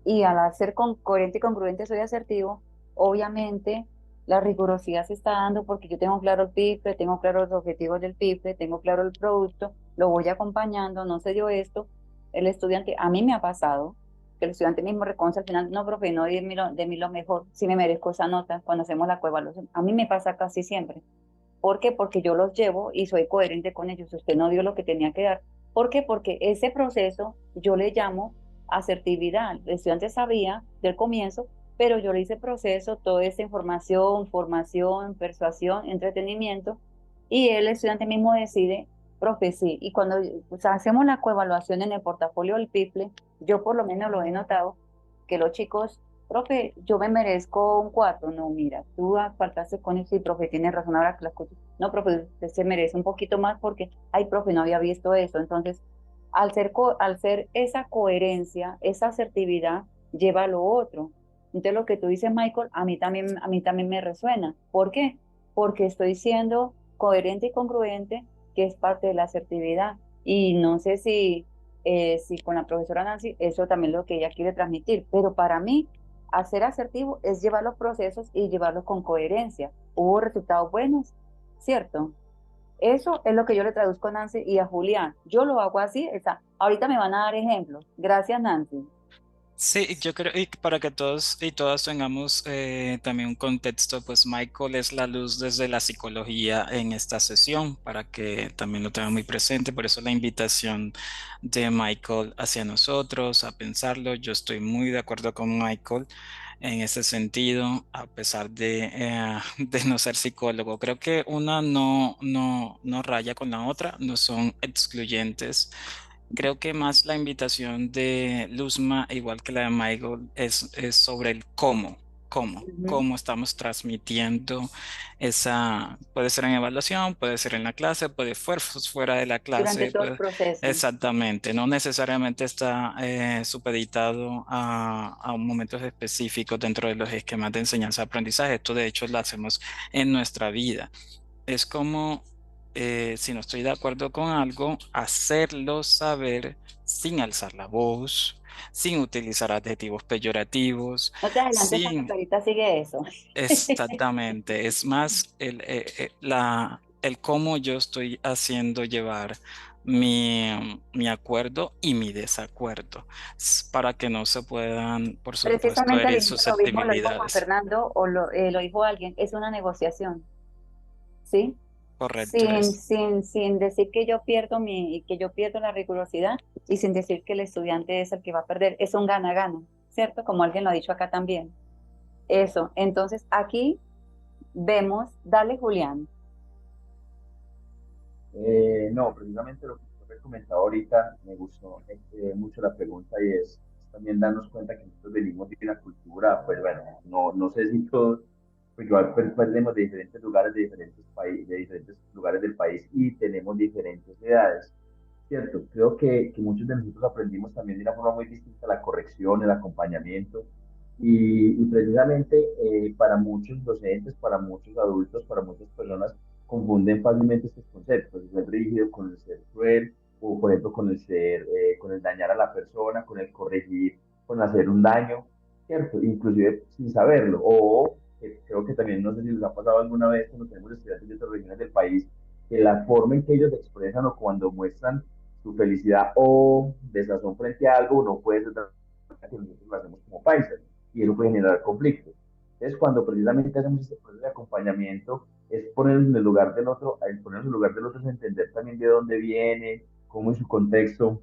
Y al ser coherente y congruente, soy asertivo, obviamente la rigurosidad se está dando porque yo tengo claro el PIFE, tengo claro los objetivos del PIFE, tengo claro el producto, lo voy acompañando, no se dio esto, el estudiante, a mí me ha pasado, que el estudiante mismo reconoce al final, no, profe, no de mí lo mejor, sí me merezco esa nota cuando hacemos la coevaluación, a mí me pasa casi siempre. ¿Por qué? Porque yo los llevo y soy coherente con ellos. Usted no dio lo que tenía que dar. ¿Por qué? Porque ese proceso yo le llamo asertividad. El estudiante sabía del comienzo, pero yo le hice proceso, toda esa información, formación, persuasión, entretenimiento, y el estudiante mismo decide, profe, sí. Y cuando hacemos la coevaluación en el portafolio del PIFLE, yo por lo menos lo he notado, que los chicos, profe, yo me merezco un 4. No, mira, tú faltaste con eso y profe, tienes razón ahora que la escucho. No, profe, usted se merece un poquito más porque, ay, profe, no había visto eso. Entonces, al ser esa coherencia, esa asertividad, lleva a lo otro. Entonces, lo que tú dices, Michael, a mí también me resuena. ¿Por qué? Porque estoy siendo coherente y congruente, que es parte de la asertividad. Y no sé si con la profesora Nancy, eso también es lo que ella quiere transmitir, pero para mí, hacer asertivo es llevar los procesos y llevarlos con coherencia. Hubo resultados buenos, ¿cierto? Eso es lo que yo le traduzco a Nancy y a Julián. Yo lo hago así, ahorita me van a dar ejemplos. Gracias, Nancy. Sí, yo creo, y para que todos y todas tengamos también un contexto, pues Michael es la luz desde la psicología en esta sesión, para que también lo tengan muy presente. Por eso la invitación de Michael hacia nosotros a pensarlo. Yo estoy muy de acuerdo con Michael en ese sentido, a pesar de no ser psicólogo. Creo que una no raya con la otra, no son excluyentes. Creo que más la invitación de Luzma, igual que la de Michael, es sobre el Ujú. cómo estamos transmitiendo esa, puede ser en evaluación, puede ser en la clase, puede fuera de la Durante clase, todo el puede, proceso. exactamente, no necesariamente está supeditado a momentos específicos dentro de los esquemas de enseñanza-aprendizaje. Esto de hecho lo hacemos en nuestra vida. Es como, si no estoy de acuerdo con algo, hacerlo saber sin alzar la voz, sin utilizar adjetivos peyorativos, No te adelantes tanto que sin ahorita sigue eso. exactamente. Es más el cómo yo estoy haciendo llevar mi acuerdo y mi desacuerdo, para que no se puedan, por supuesto, Precisamente al herir inicio lo dijo Juan susceptibilidades. Fernando o lo dijo alguien, es una negociación, ¿sí? Correcto es. Sin decir que yo pierdo que yo pierdo la rigurosidad y sin decir que el estudiante es el que va a perder. Es un gana-gana, ¿cierto? Como alguien lo ha dicho acá también. Eso. Entonces, aquí vemos, dale, Julián. No, precisamente lo que usted me comentaba ahorita me gustó mucho la pregunta y es también darnos cuenta que nosotros venimos de una cultura, pues bueno, no sé si todos, porque igual venimos de diferentes lugares, de diferentes países, de diferentes lugares del país y tenemos diferentes edades, ¿cierto? Creo que muchos de nosotros aprendimos también de una forma muy distinta la corrección, el acompañamiento y precisamente para muchos docentes, para muchos adultos, para muchas personas, confunden fácilmente estos conceptos, el ser rígido con el ser cruel, o por ejemplo con el ser, con el dañar a la persona, con el corregir, con hacer un daño, ¿cierto? Inclusive sin saberlo, o creo que también, no sé si les ha pasado alguna vez cuando tenemos estudiantes de otras regiones del país, que la forma en que ellos expresan o cuando muestran su felicidad o desazón frente a algo no puede ser que nosotros lo hacemos como paisas y eso puede generar conflictos. Entonces, cuando precisamente hacemos este proceso de acompañamiento, es ponernos en el lugar del otro, el ponernos en el lugar del otro es entender también de dónde viene, cómo es su contexto,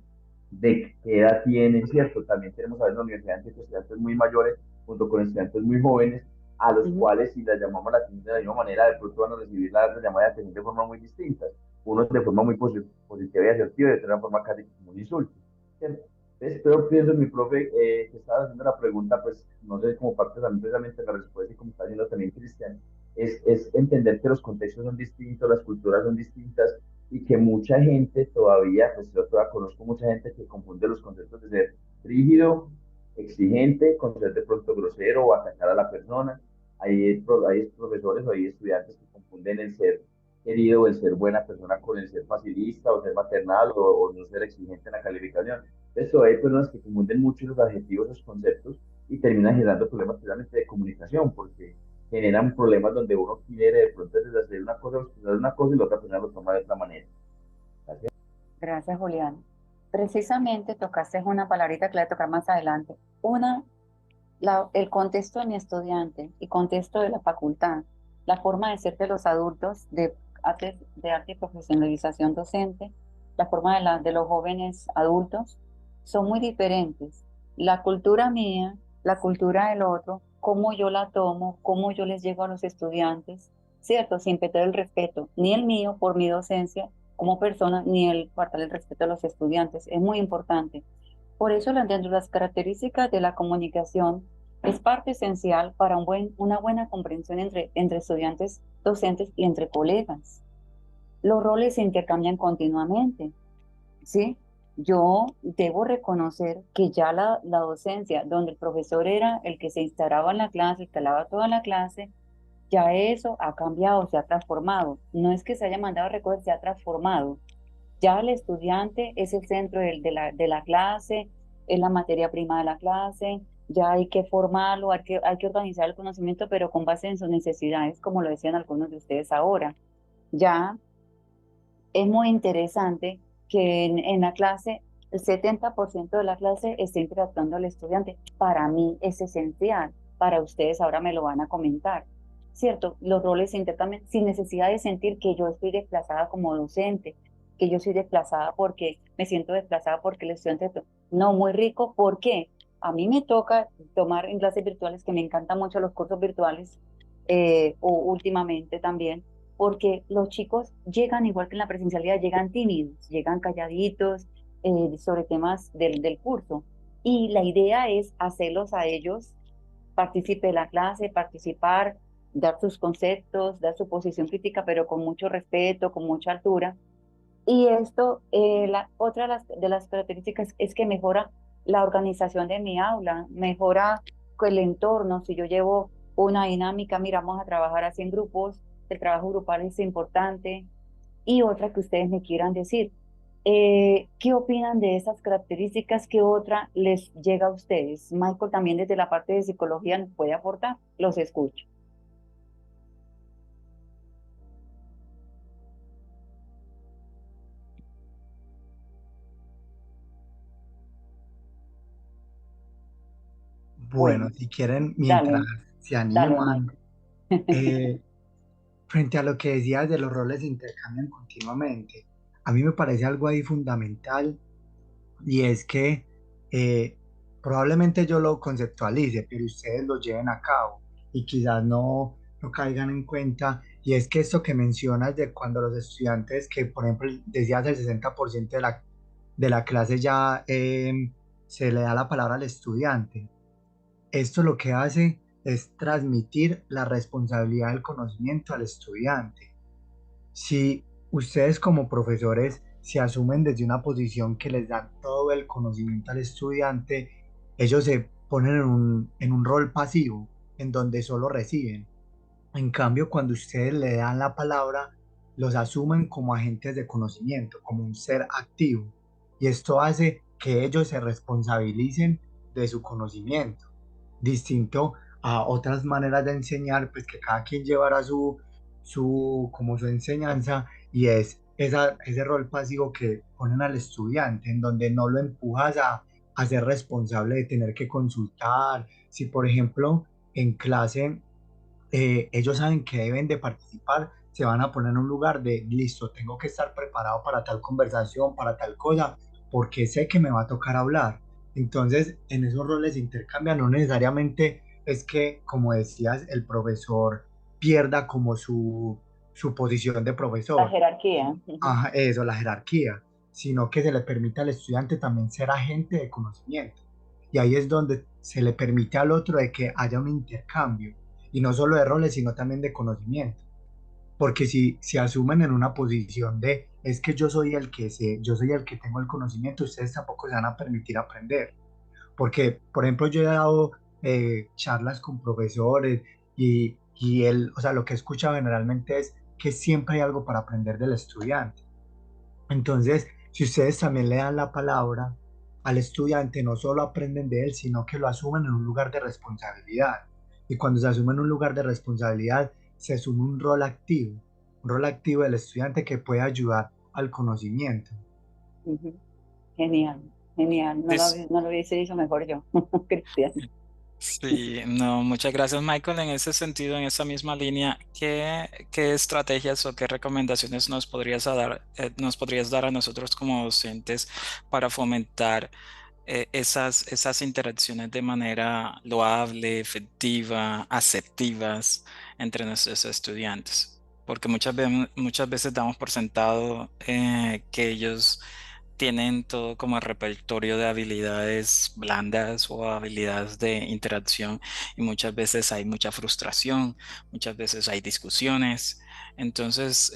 de qué edad tienen, ¿cierto? También tenemos a veces en la universidad estudiantes muy mayores junto con estudiantes muy jóvenes, a los Ujú. cuales si les llamamos la atención de la misma manera, de pronto van a recibir la llamada de atención de forma muy distinta. Unos de forma muy positiva y asertiva y de otra forma casi como un insulto, ¿cierto? Entonces, pero pienso, mi profe, que estaba haciendo la pregunta, pues no sé, como parte también precisamente de la respuesta y como está haciendo también Cristian, es entender que los contextos son distintos, las culturas son distintas y que mucha gente todavía, pues yo todavía conozco mucha gente que confunde los conceptos de ser rígido, exigente, con ser de pronto grosero o atacar a la persona. Hay profesores o hay estudiantes que confunden el ser querido o el ser buena persona con el ser facilista o ser maternal o no ser exigente en la calificación. Entonces, hay personas que confunden mucho los adjetivos, los conceptos y terminan generando problemas precisamente de comunicación porque generan problemas donde uno quiere de pronto hacer una cosa y la otra persona lo toma de otra manera. Gracias. Gracias, Julián. Precisamente tocaste una palabrita que la voy a tocar más adelante. El contexto de mi estudiante y contexto de la facultad, la forma de ser de los adultos de arte y profesionalización docente, la forma de los jóvenes adultos, son muy diferentes. La cultura mía, la cultura del otro, cómo yo la tomo, cómo yo les llego a los estudiantes, ¿cierto? Sin perder el respeto, ni el mío por mi docencia como persona, ni el faltar el respeto a los estudiantes. Es muy importante. Por eso, dentro de las características de la comunicación, es parte esencial para una buena comprensión entre estudiantes, docentes y entre colegas. Los roles se intercambian continuamente, ¿sí? Yo debo reconocer que ya la docencia, donde el profesor era el que se instalaba en la clase, el que hablaba toda la clase, ya eso ha cambiado, se ha transformado. No es que se haya mandado a recoger, se ha transformado. Ya el estudiante es el centro de la clase, es la materia prima de la clase, ya hay que formarlo, hay que organizar el conocimiento, pero con base en sus necesidades, como lo decían algunos de ustedes ahora. Ya es muy interesante que en la clase, el 70% de la clase esté interactuando el estudiante. Para mí es esencial, para ustedes ahora me lo van a comentar, ¿cierto? Los roles se intercambian sin necesidad de sentir que yo estoy desplazada como docente, que yo soy desplazada porque me siento desplazada porque el estudiante... No, muy rico, ¿por qué? A mí me toca tomar en clases virtuales, que me encantan mucho los cursos virtuales, o últimamente también, porque los chicos llegan igual que en la presencialidad, llegan tímidos, llegan calladitos, sobre temas del curso. Y la idea es hacerlos a ellos participe de la clase, participar, dar sus conceptos, dar su posición crítica, pero con mucho respeto, con mucha altura. Y esto, otra de las características es que mejora la organización de mi aula, mejora el entorno. Si yo llevo una dinámica, mira, vamos a trabajar así en grupos, el trabajo grupal es importante. Y otra que ustedes me quieran decir, ¿qué opinan de esas características? ¿Qué otra les llega a ustedes? Michael también desde la parte de psicología nos puede aportar, los escucho. Bueno, Bueno, si quieren, mientras dale, se dale, animan, Michael. eh, frente a lo que decías de los roles se intercambian continuamente, a mí me parece algo ahí fundamental y es que eh, probablemente yo lo conceptualice, pero ustedes lo lleven a cabo y quizás no caigan en cuenta. Y es que esto que mencionas de cuando los estudiantes, que por ejemplo decías el 60% de la clase ya se le da la palabra al estudiante, esto lo que hace es transmitir la responsabilidad del conocimiento al estudiante. Si ustedes como profesores se asumen desde una posición que les dan todo el conocimiento al estudiante, ellos se ponen en un rol pasivo, en donde solo reciben. En cambio, cuando ustedes le dan la palabra, los asumen como agentes de conocimiento, como un ser activo. Y esto hace que ellos se responsabilicen de su conocimiento, distinto a otras maneras de enseñar, pues que cada quien llevará como su enseñanza, y es ese rol pasivo que ponen al estudiante, en donde no lo empujas a ser responsable de tener que consultar. Si, por ejemplo, en clase ellos saben que deben de participar, se van a poner en un lugar de, listo, tengo que estar preparado para tal conversación, para tal cosa, porque sé que me va a tocar hablar. Entonces, en esos roles se intercambian, no necesariamente es que, como decías, el profesor pierda como su posición de La profesor, jerarquía. ajá, eso, la jerarquía, sino que se le permite al estudiante también ser agente de conocimiento. Y ahí es donde se le permite al otro de que haya un intercambio, y no solo de roles, sino también de conocimiento. Porque si se asumen en una posición de, es que yo soy el que sé, yo soy el que tengo el conocimiento, ustedes tampoco se van a permitir aprender. Porque, por ejemplo, yo he dado charlas con profesores y o sea, lo que he escuchado generalmente es que siempre hay algo para aprender del estudiante. Entonces, si ustedes también le dan la palabra al estudiante, no solo aprenden de él, sino que lo asumen en un lugar de responsabilidad. Y cuando se asume en un lugar de responsabilidad, se asume un rol activo del estudiante que puede ayudar al conocimiento. Ujú. Genial, genial. No lo hubiese dicho mejor yo, Cristian. Sí, no, muchas gracias, Michael. En ese sentido, en esa misma línea, ¿qué estrategias o qué recomendaciones nos podrías dar a nosotros como docentes para fomentar esas interacciones de manera loable, efectiva, asertivas entre nuestros estudiantes? Porque muchas veces damos por sentado que ellos tienen todo como el repertorio de habilidades blandas o habilidades de interacción y muchas veces hay mucha frustración, muchas veces hay discusiones. Entonces,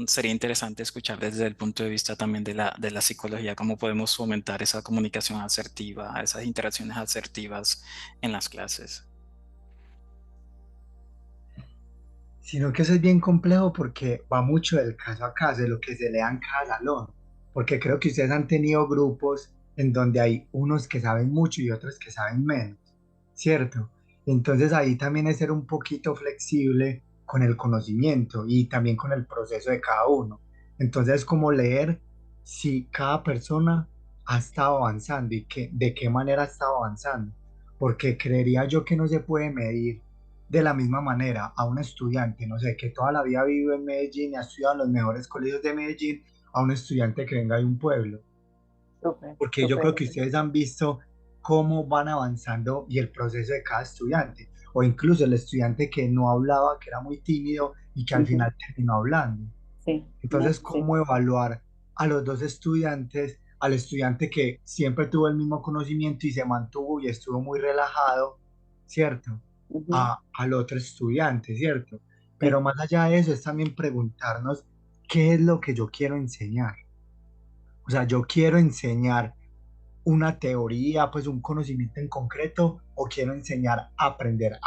sería interesante escuchar desde el punto de vista también de la psicología cómo podemos fomentar esa comunicación asertiva, esas interacciones asertivas en las clases. Sino que eso es bien complejo porque va mucho del caso a caso, de lo que se lea en cada salón, porque creo que ustedes han tenido grupos en donde hay unos que saben mucho y otros que saben menos, ¿cierto? Entonces ahí también es ser un poquito flexible con el conocimiento y también con el proceso de cada uno. Entonces es como leer si cada persona ha estado avanzando y de qué manera ha estado avanzando, porque creería yo que no se puede medir de la misma manera a un estudiante, no sé, que toda la vida vive en Medellín y ha estudiado en los mejores colegios de Medellín, a un estudiante que venga de un pueblo. Súper, Porque yo creo súper. que ustedes han visto cómo van avanzando y el proceso de cada estudiante, o incluso el estudiante que no hablaba, que era muy tímido y que al Ujú. final terminó hablando. Sí, Entonces, sí. ¿cómo evaluar a los dos estudiantes, al estudiante que siempre tuvo el mismo conocimiento y se mantuvo y estuvo muy relajado, ¿cierto? Ujú. Al otro estudiante, ¿cierto? Pero Sí, más allá de eso es también preguntarnos qué es lo que yo quiero enseñar. O sea, yo quiero enseñar una teoría, pues un conocimiento en concreto, o quiero enseñar a aprender,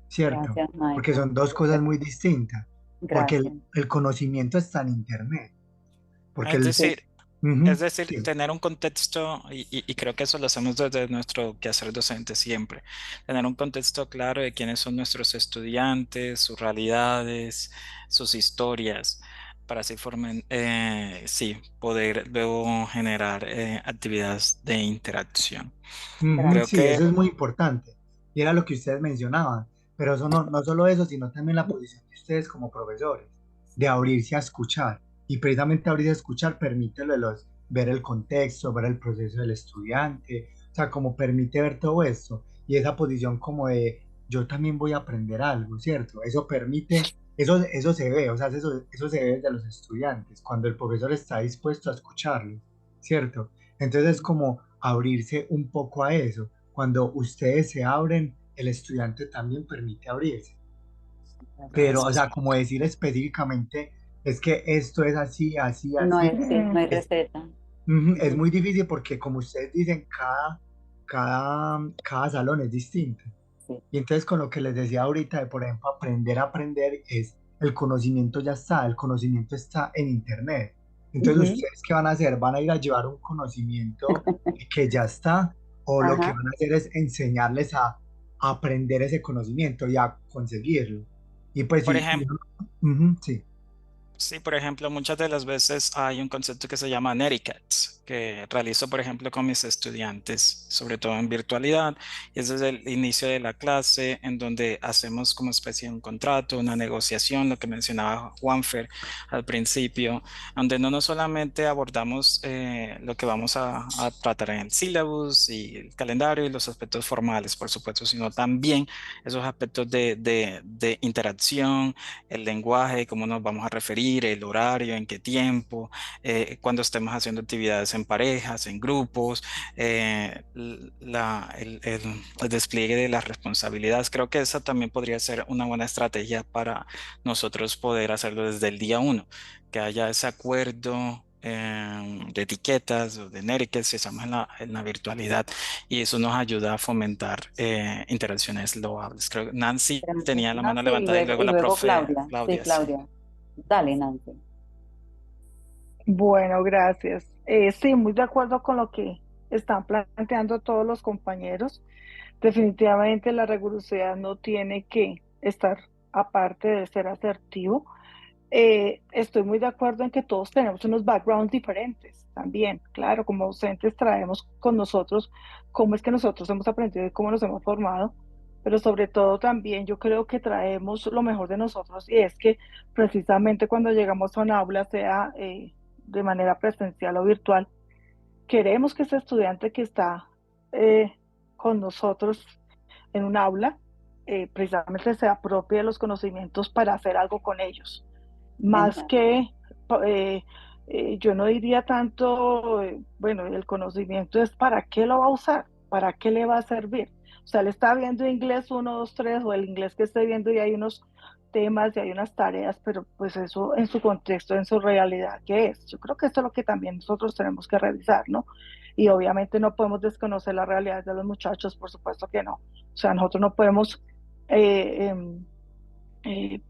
¿cierto? gracias, Porque Michael. son dos cosas Súper. muy distintas, porque Gracias. el conocimiento está en Internet, porque Es el... Sí, decir, Ujú, Es decir, sí. tener un contexto, y creo que eso lo hacemos desde nuestro quehacer docente siempre, tener un contexto claro de quiénes son nuestros estudiantes, sus realidades, sus historias, para así sí, poder luego generar actividades de interacción. Ujú, Creo gracias. sí, que, eso es muy importante. Y era lo que ustedes mencionaban. Pero eso no, no solo eso, sino también la posición de ustedes como profesores, de abrirse a escuchar. Y precisamente abrirse a escuchar permite ver el contexto, ver el proceso del estudiante, o sea, como permite ver todo esto. Y esa posición como de yo también voy a aprender algo, ¿cierto? Eso permite, eso se ve, o sea, eso se ve desde los estudiantes, cuando el profesor está dispuesto a escucharlos, ¿cierto? Entonces es como abrirse un poco a eso. Cuando ustedes se abren, el estudiante también permite abrirse. Pero, o gracias. sea, como decir específicamente, es que esto es así, así, No así, hay, sí, no hay es, receta. es Ujú. muy difícil porque, como ustedes dicen, cada salón es distinto. Sí. Y entonces con lo que les decía ahorita de, por ejemplo, aprender a aprender es el conocimiento ya está, el conocimiento está en Internet. Entonces, Ujú. ¿ustedes qué van a hacer? ¿Van a ir a llevar un conocimiento que ya está? ¿O lo que Ajá. van a hacer es enseñarles a aprender ese conocimiento y a conseguirlo? Y pues Por sí, ejemplo, ujú, sí. Sí, por ejemplo, muchas de las veces hay un concepto que se llama Netiquette, que realizo, por ejemplo, con mis estudiantes, sobre todo en virtualidad, y es desde el inicio de la clase en donde hacemos como especie de un contrato, una negociación, lo que mencionaba Juanfer al principio, donde no solamente abordamos lo que vamos a tratar en el syllabus y el calendario y los aspectos formales, por supuesto, sino también esos aspectos de interacción, el lenguaje, cómo nos vamos a referir, el horario, en qué tiempo, cuando estemos haciendo actividades en parejas, en grupos, el despliegue de las responsabilidades. Creo que esa también podría ser una buena estrategia para nosotros poder hacerlo desde el día uno, que haya ese acuerdo. De etiquetas o de netiquettes, si estamos en la virtualidad, y eso nos ayuda a fomentar interacciones loables. Creo que Nancy Gracias. tenía la mano Nancy levantada y luego y la luego profe Claudia. Sí, Claudia, sí. Claudia. Dale, Nancy. Bueno, gracias. Sí, muy de acuerdo con lo que están planteando todos los compañeros. Definitivamente la rigurosidad no tiene que estar aparte de ser asertivo. Estoy muy de acuerdo en que todos tenemos unos backgrounds diferentes también. Claro, como docentes traemos con nosotros cómo es que nosotros hemos aprendido y cómo nos hemos formado, pero sobre todo también yo creo que traemos lo mejor de nosotros y es que precisamente cuando llegamos a un aula, sea de manera presencial o virtual, queremos que ese estudiante que está eh, con nosotros en un aula, precisamente se apropie de los conocimientos para hacer algo con ellos más Genial. que eh, yo no diría tanto, bueno, el conocimiento es para qué lo va a usar, para qué le va a servir. O sea, él está viendo inglés 1, 2, 3 o el inglés que esté viendo y hay unos temas y hay unas tareas, pero pues eso en su contexto, en su realidad, ¿qué es? Yo creo que esto es lo que también nosotros tenemos que revisar, ¿no? Y obviamente no podemos desconocer la realidad de los muchachos, por supuesto que no. O sea, nosotros no podemos eh, em,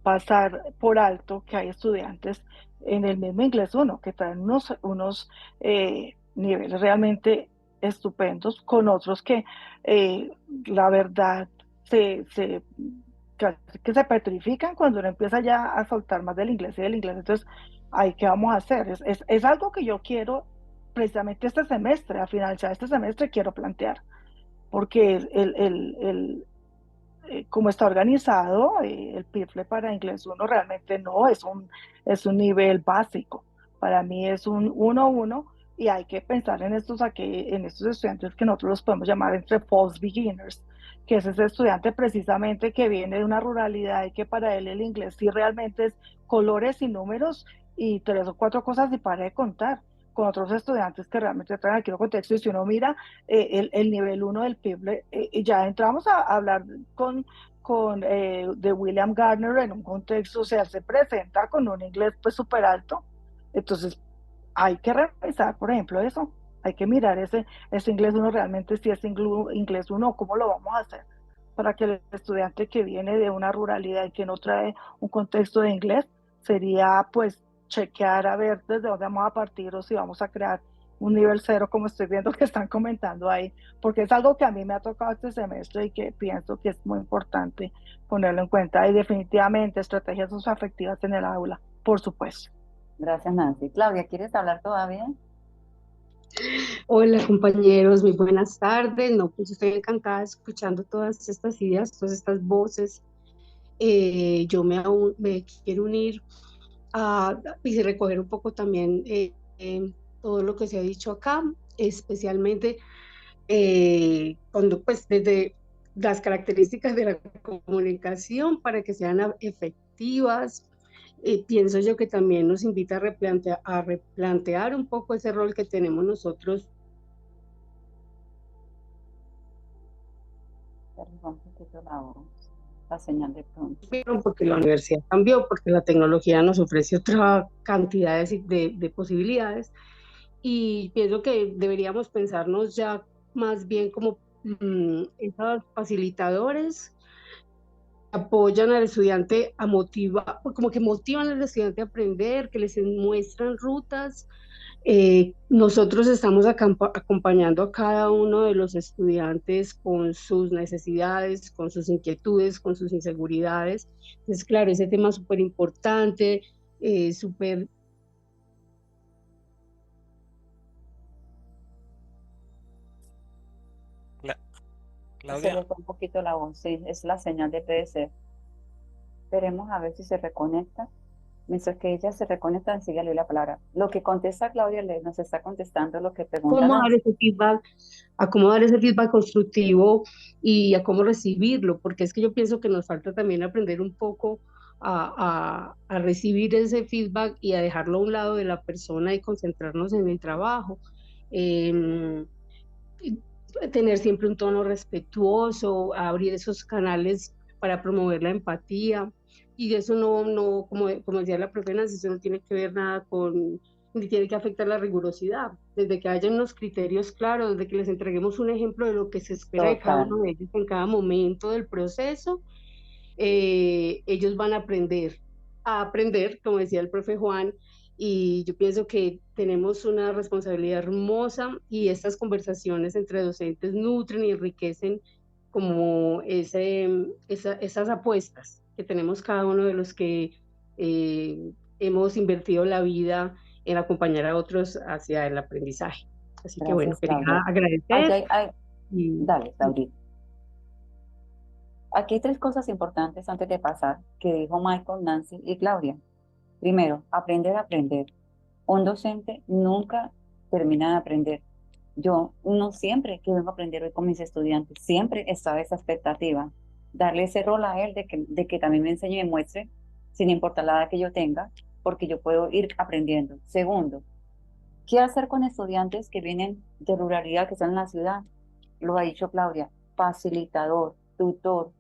pasar por alto que hay estudiantes en el mismo inglés uno que traen unos niveles realmente estupendos con otros que la verdad se casi que se petrifican cuando uno empieza ya a soltar más del inglés y del inglés. Entonces, ahí qué vamos a hacer. Es algo que yo quiero precisamente este semestre, a finalizar este semestre quiero plantear, porque como está organizado, el PIFLE para inglés uno realmente no es un nivel básico. Para mí es un 1-1 y hay que pensar en en estos estudiantes que nosotros los podemos llamar entre false beginners, que es ese estudiante precisamente que viene de una ruralidad y que para él el inglés sí realmente es colores y números y 3 o 4 cosas y para de contar con otros estudiantes que realmente traen aquí el contexto y si uno mira el nivel 1 del PIBLE, ya entramos a hablar de William Gardner en un contexto, o sea, se presenta con un inglés pues súper alto, entonces hay que revisar, por ejemplo, eso, hay que mirar ese inglés uno realmente si es inglés uno, cómo lo vamos a hacer para que el estudiante que viene de una ruralidad y que no trae un contexto de inglés, sería pues chequear a ver desde dónde vamos a partir o si vamos a crear un nivel 0 como estoy viendo que están comentando ahí, porque es algo que a mí me ha tocado este semestre y que pienso que es muy importante ponerlo en cuenta y definitivamente estrategias socioafectivas en el aula, por supuesto. Gracias, Nancy. Claudia, ¿quieres hablar todavía? Hola compañeros, muy buenas tardes. No, pues estoy encantada escuchando todas estas ideas, todas estas voces. Yo me quiero unir y recoger un poco también todo lo que se ha dicho acá, especialmente cuando pues desde las características de la comunicación para que sean efectivas. Pienso yo que también nos invita a replantear un poco ese rol que tenemos nosotros. La señal de pronto. Porque la universidad cambió, porque la tecnología nos ofrece otra cantidad de posibilidades y pienso que deberíamos pensarnos ya más bien como esos facilitadores apoyan al estudiante a motivar, como que motivan al estudiante a aprender, que les muestran rutas. Nosotros estamos acompañando a cada uno de los estudiantes con sus necesidades, con sus inquietudes, con sus inseguridades. Entonces, claro, ese tema es súper importante, súper... Se le fue un poquito la voz, sí, es la señal de PDC. Esperemos a ver si se reconecta. Mientras que ella se reconecta, enseguida le doy la palabra. Lo que contesta Claudia nos está contestando lo que pregunta ¿Cómo dar Nancy. ese feedback, a cómo dar ese feedback constructivo y a cómo recibirlo? Porque es que yo pienso que nos falta también aprender un poco a recibir ese feedback y a dejarlo a un lado de la persona y concentrarnos en el trabajo. Tener siempre un tono respetuoso, abrir esos canales para promover la empatía. Y eso no como decía la profe Nancy, eso no tiene que ver nada ni tiene que afectar la rigurosidad. Desde que haya unos criterios claros, desde que les entreguemos un ejemplo de lo que se espera de cada uno de ellos en cada momento del proceso, ellos van a aprender, como decía el profe Juan, y yo pienso que tenemos una responsabilidad hermosa y estas conversaciones entre docentes nutren y enriquecen como esas apuestas que tenemos cada uno de los que hemos invertido la vida en acompañar a otros hacia el aprendizaje. Así que bueno, quería agradecer. Dale, Claudia. Aquí hay 3 cosas importantes antes de pasar que dijo Michael, Nancy y Claudia. Primero, aprender a aprender. Un docente nunca termina de aprender. Yo no siempre que vengo a aprender hoy con mis estudiantes, siempre estaba esa expectativa. Darle ese rol a él de que también me enseñe y me muestre, sin importar la edad que yo tenga, porque yo puedo ir aprendiendo. Segundo, ¿qué hacer con estudiantes que vienen de ruralidad, que están en la ciudad? Lo ha dicho Claudia, facilitador, tutor,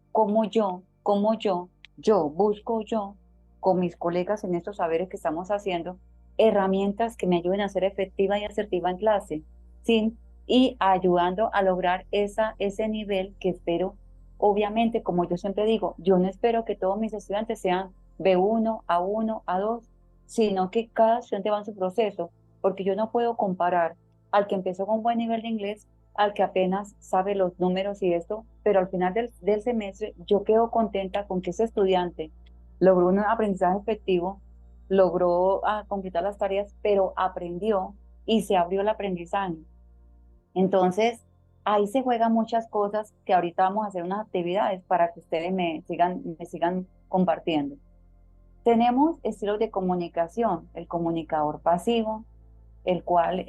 yo busco yo, con mis colegas en estos saberes que estamos haciendo, herramientas que me ayuden a ser efectiva y asertiva en clase, ¿sí? Y ayudando a lograr ese nivel que espero. Obviamente, como yo siempre digo, yo no espero que todos mis estudiantes sean B1, A1, A2, sino que cada estudiante va en su proceso, porque yo no puedo comparar al que empezó con buen nivel de inglés al que apenas sabe los números y esto, pero al final del semestre yo quedo contenta con que ese estudiante logró un aprendizaje efectivo, logró completar las tareas, pero aprendió y se abrió el aprendizaje. Entonces, ahí se juegan muchas cosas que ahorita vamos a hacer unas actividades para que ustedes me sigan compartiendo. Tenemos estilos de comunicación, el comunicador pasivo, el cual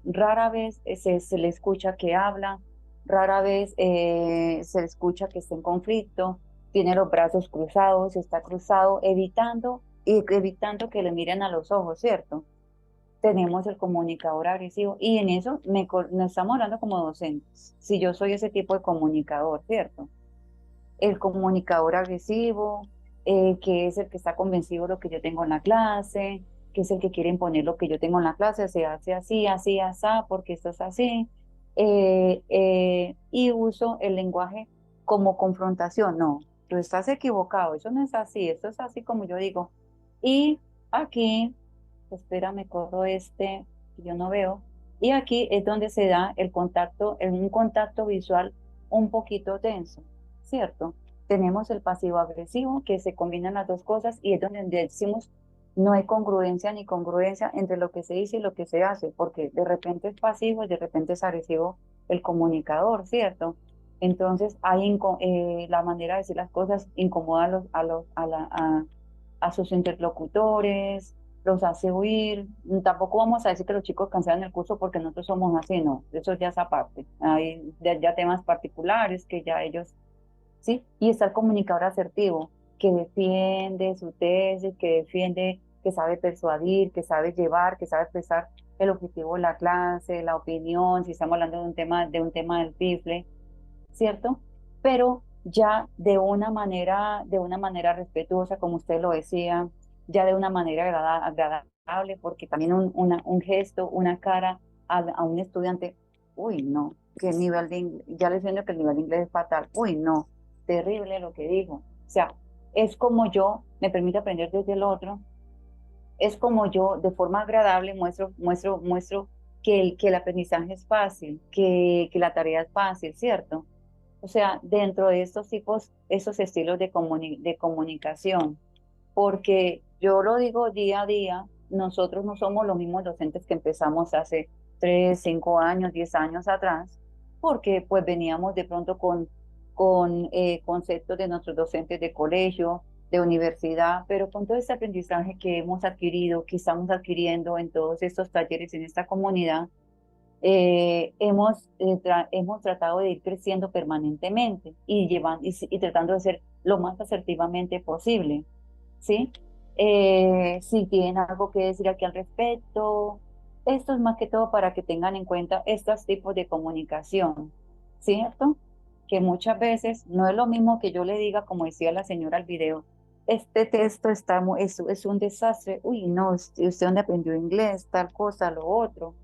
rara vez se le escucha que habla, rara vez se le escucha que está en conflicto, tiene los brazos cruzados, está cruzado, evitando que le miren a los ojos, ¿cierto? Tenemos el comunicador agresivo y en eso nos estamos hablando como docentes, si yo soy ese tipo de comunicador, ¿cierto? El comunicador agresivo, que es el que está convencido de lo que yo tengo en la clase, que es el que quiere imponer lo que yo tengo en la clase, se hace así, así, así, porque esto es así, y uso el lenguaje como confrontación. No, tú estás equivocado, eso no es así, esto es así como yo digo. Y aquí, espera, me corro que yo no veo, y aquí es donde se da el contacto, un contacto visual un poquito tenso, ¿cierto? Tenemos el pasivo-agresivo, que se combinan las dos cosas y es donde decimos no hay congruencia ni congruencia entre lo que se dice y lo que se hace, porque de repente es pasivo y de repente es agresivo el comunicador, ¿cierto? Entonces, la manera de decir las cosas incomoda a sus interlocutores, los hace huir. Tampoco vamos a decir que los chicos cancelan el curso porque nosotros somos así, no, eso ya es aparte. Hay ya temas particulares que ya ellos, ¿sí? Y está el comunicador asertivo, que defiende su tesis, que defiende, que sabe persuadir, que sabe llevar, que sabe expresar el objetivo de la clase, la opinión, si estamos hablando de un tema del PIFLE, ¿cierto? Pero ya de una manera respetuosa, como usted lo decía, ya de una manera agradable, porque también un gesto, una cara a un estudiante, uy, no, que nivel de inglés, ya les viendo que el nivel de inglés es fatal, uy, no, terrible lo que dijo. O sea, es como yo me permite aprender desde el otro, es como yo de forma agradable muestro que el aprendizaje es fácil, que la tarea es fácil, ¿cierto? O sea, dentro de estos tipos, esos estilos de comunicación, porque yo lo digo día a día, nosotros no somos los mismos docentes que empezamos hace 3, 5 años, 10 años atrás, porque pues veníamos de pronto con conceptos de nuestros docentes de colegio, de universidad, pero con todo este aprendizaje que hemos adquirido, que estamos adquiriendo en todos estos talleres en esta comunidad, hemos tratado de ir creciendo permanentemente y tratando de ser lo más asertivamente posible, ¿sí? Si tienen algo que decir aquí al respecto, esto es más que todo para que tengan en cuenta estos tipos de comunicación, ¿cierto? Que muchas veces no es lo mismo que yo le diga, como decía la señora al video, este texto es un desastre, uy, no, usted dónde aprendió inglés, tal cosa, lo otro,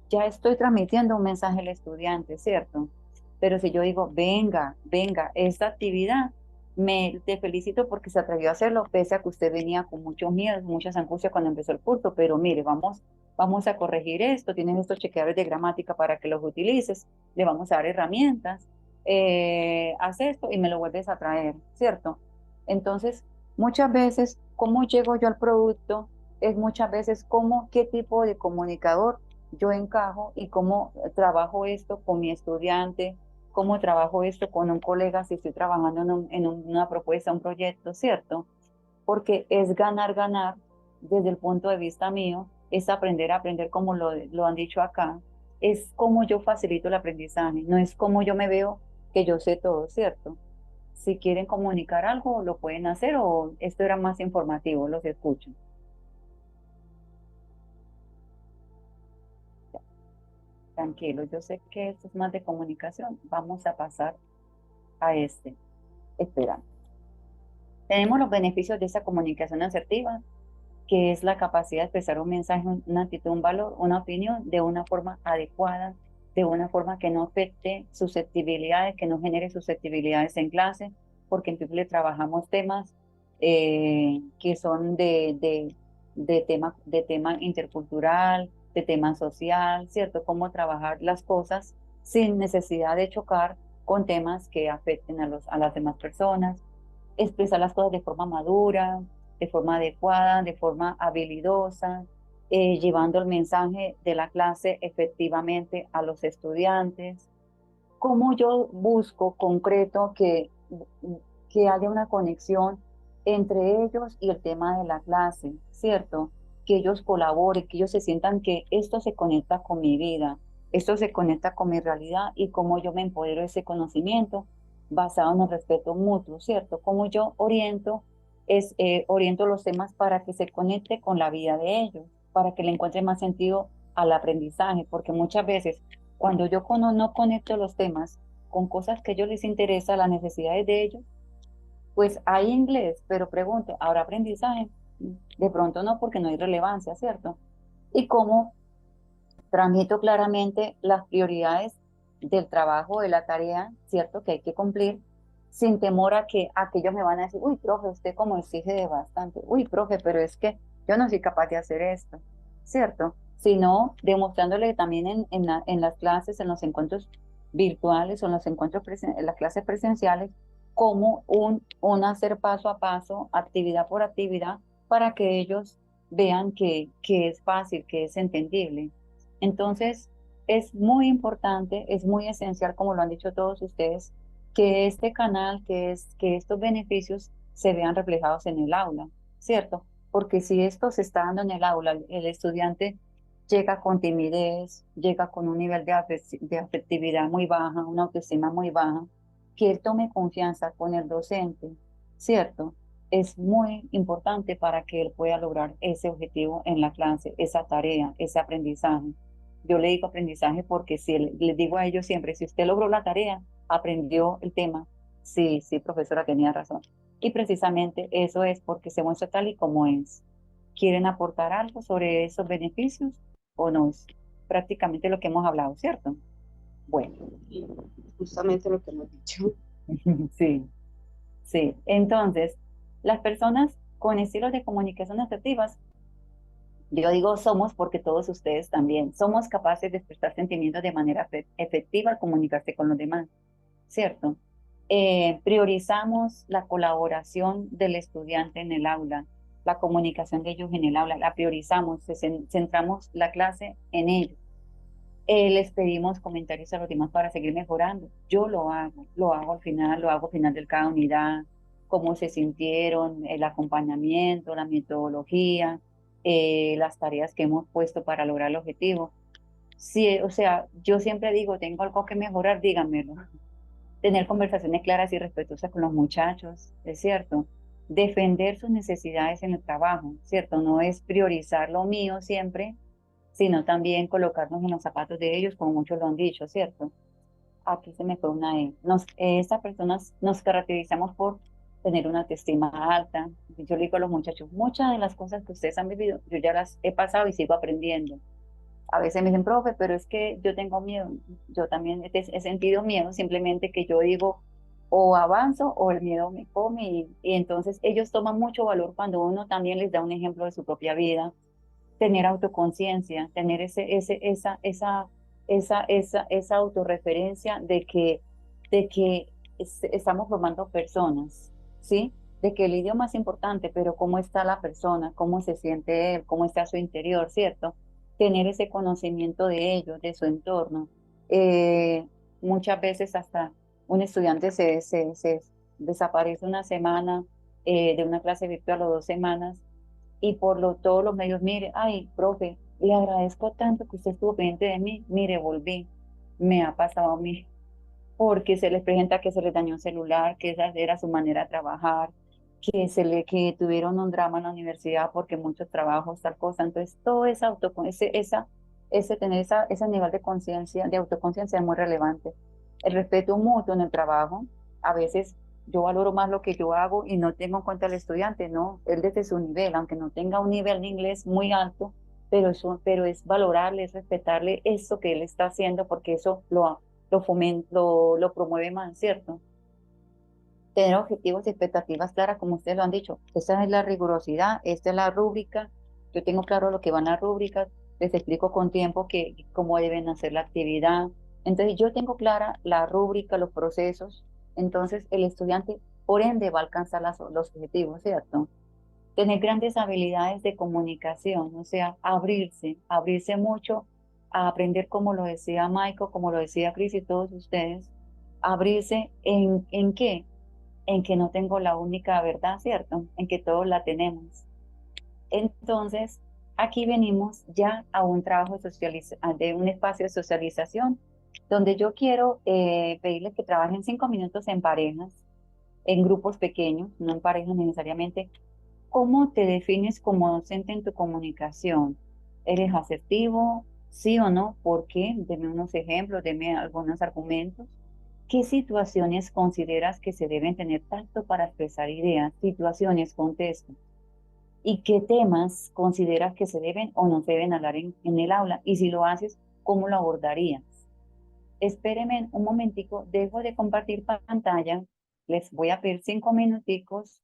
ya estoy transmitiendo un mensaje al estudiante, ¿cierto? Pero si yo digo, venga, esta actividad, te felicito porque se atrevió a hacerlo, pese a que usted venía con muchos miedos, muchas angustias cuando empezó el curso, pero mire, vamos a corregir esto, tienes estos chequeadores de gramática para que los utilices, le vamos a dar herramientas, haz esto y me lo vuelves a traer, ¿cierto? Entonces, muchas veces, ¿cómo llego yo al producto? Es muchas veces qué tipo de comunicador yo encajo y cómo trabajo esto con mi estudiante, cómo trabajo esto con un colega si estoy trabajando en una propuesta, un proyecto, ¿cierto? Porque es ganar, ganar desde el punto de vista mío, es aprender a aprender como lo han dicho acá, es como yo facilito el aprendizaje, no es como yo me veo que yo sé todo, ¿cierto? Si quieren comunicar algo, lo pueden hacer o esto era más informativo, los escucho. tranquilo, yo sé que esto es más de comunicación, vamos a pasar a este. Espera. Tenemos los beneficios de esa comunicación asertiva, que es la capacidad de expresar un mensaje, una actitud, un valor, una opinión de una forma adecuada, de una forma que no afecte susceptibilidades, que no genere susceptibilidades en clase, porque en PIPLE trabajamos temas que son de tema intercultural, de tema social, ¿cierto? Cómo trabajar las cosas sin necesidad de chocar con temas que afecten a las demás personas, expresar las cosas de forma madura, de forma adecuada, de forma habilidosa, llevando el mensaje de la clase efectivamente a los estudiantes. Cómo yo busco concreto que haya una conexión entre ellos y el tema de la clase, ¿cierto? Que ellos colaboren, que ellos se sientan que esto se conecta con mi vida, esto se conecta con mi realidad y cómo yo me empodero de ese conocimiento basado en el respeto mutuo, ¿cierto? Cómo yo oriento los temas para que se conecte con la vida de ellos, para que le encuentre más sentido al aprendizaje, porque muchas veces cuando yo no conecto los temas con cosas que a ellos les interesa, las necesidades de ellos, pues hay inglés, pero pregunto, ¿habrá aprendizaje? De pronto no, porque no hay relevancia, ¿cierto? Y cómo transmito claramente las prioridades del trabajo, de la tarea, ¿cierto? Que hay que cumplir, sin temor a que aquellos me van a decir, uy, profe, usted como exige de bastante, uy, profe, pero es que yo no soy capaz de hacer esto, ¿cierto? Sino demostrándole también en las clases, en los encuentros virtuales o en los encuentros en las clases presenciales, como un hacer paso a paso, actividad por actividad, para que ellos vean que es fácil, que es entendible. Entonces, es muy importante, es muy esencial, como lo han dicho todos ustedes, que este canal, que estos beneficios se vean reflejados en el aula, ¿cierto? Porque si esto se está dando en el aula, el estudiante llega con timidez, llega con un nivel de afectividad muy baja, una autoestima muy baja, que él tome confianza con el docente, ¿cierto? Es muy importante para que él pueda lograr ese objetivo en la clase, esa tarea, ese aprendizaje. Yo le digo aprendizaje porque si les digo a ellos siempre, si usted logró la tarea, aprendió el tema, sí, sí, profesora, tenía razón. Y precisamente eso es porque se muestra tal y como es. ¿Quieren aportar algo sobre esos beneficios o no? Es prácticamente lo que hemos hablado, ¿cierto? Bueno. Y justamente lo que hemos dicho. Sí, sí. Entonces, las personas con estilos de comunicación asertivas, yo digo somos porque todos ustedes también somos capaces de expresar sentimientos de manera efectiva al comunicarse con los demás, ¿cierto? Priorizamos la colaboración del estudiante en el aula, la comunicación de ellos en el aula, la priorizamos, centramos la clase en ellos. Les pedimos comentarios a los demás para seguir mejorando. Yo lo hago al final, lo hago al final de cada unidad, cómo se sintieron, el acompañamiento, la metodología, las tareas que hemos puesto para lograr el objetivo. Sí, o sea, yo siempre digo, tengo algo que mejorar, díganmelo. Tener conversaciones claras y respetuosas con los muchachos, es cierto. Defender sus necesidades en el trabajo, ¿cierto? No es priorizar lo mío siempre, sino también colocarnos en los zapatos de ellos, como muchos lo han dicho, ¿cierto? Aquí se me fue una E. Estas personas nos caracterizamos por tener una autoestima alta. Yo le digo a los muchachos, muchas de las cosas que ustedes han vivido, yo ya las he pasado y sigo aprendiendo. A veces me dicen, profe, pero es que yo tengo miedo. Yo también he sentido miedo, simplemente que yo digo, o avanzo o el miedo me come. Y entonces ellos toman mucho valor cuando uno también les da un ejemplo de su propia vida, tener autoconciencia, tener esa autorreferencia de que estamos formando personas, ¿sí? De que el idioma es importante, pero cómo está la persona, cómo se siente él, cómo está su interior, ¿cierto? Tener ese conocimiento de ellos, de su entorno. Muchas veces hasta un estudiante se desaparece una semana de una clase virtual o 2 semanas y todos los medios, mire, ay, profe, le agradezco tanto que usted estuvo pendiente de mí, mire, volví, me ha pasado a mí, porque se les presenta que se les dañó un celular, que esa era su manera de trabajar, que tuvieron un drama en la universidad porque muchos trabajos, tal cosa, entonces todo esa tener ese nivel de conciencia, de autoconciencia es muy relevante. El respeto mutuo en el trabajo, a veces yo valoro más lo que yo hago y no tengo en cuenta al estudiante, ¿no? Él desde su nivel, aunque no tenga un nivel de inglés muy alto, pero es valorarle, es respetarle eso que él está haciendo, porque eso lo fomenta, lo promueve más, ¿cierto? Tener objetivos y expectativas claras, como ustedes lo han dicho. Esa es la rigurosidad, esta es la rúbrica. Yo tengo claro lo que van las rúbricas, les explico con tiempo cómo deben hacer la actividad. Entonces, yo tengo clara la rúbrica, los procesos. Entonces, el estudiante, por ende, va a alcanzar los objetivos, ¿cierto? Tener grandes habilidades de comunicación, o sea, abrirse mucho a aprender, como lo decía Michael, como lo decía Chris y todos ustedes, abrirse ¿en qué? En que no tengo la única verdad, ¿cierto? En que todos la tenemos. Entonces, aquí venimos ya a un trabajo de un espacio de socialización, donde yo quiero pedirles que trabajen 5 minutos en parejas, en grupos pequeños, no en parejas necesariamente. ¿Cómo te defines como docente en tu comunicación? ¿Eres asertivo? ¿Sí o no? ¿Por qué? Deme unos ejemplos, deme algunos argumentos. ¿Qué situaciones consideras que se deben tener tanto para expresar ideas? Situaciones, contexto. ¿Y qué temas consideras que se deben o no se deben hablar en el aula? Y si lo haces, ¿cómo lo abordarías? Espérenme un momentico, dejo de compartir pantalla. Les voy a pedir 5 minuticos.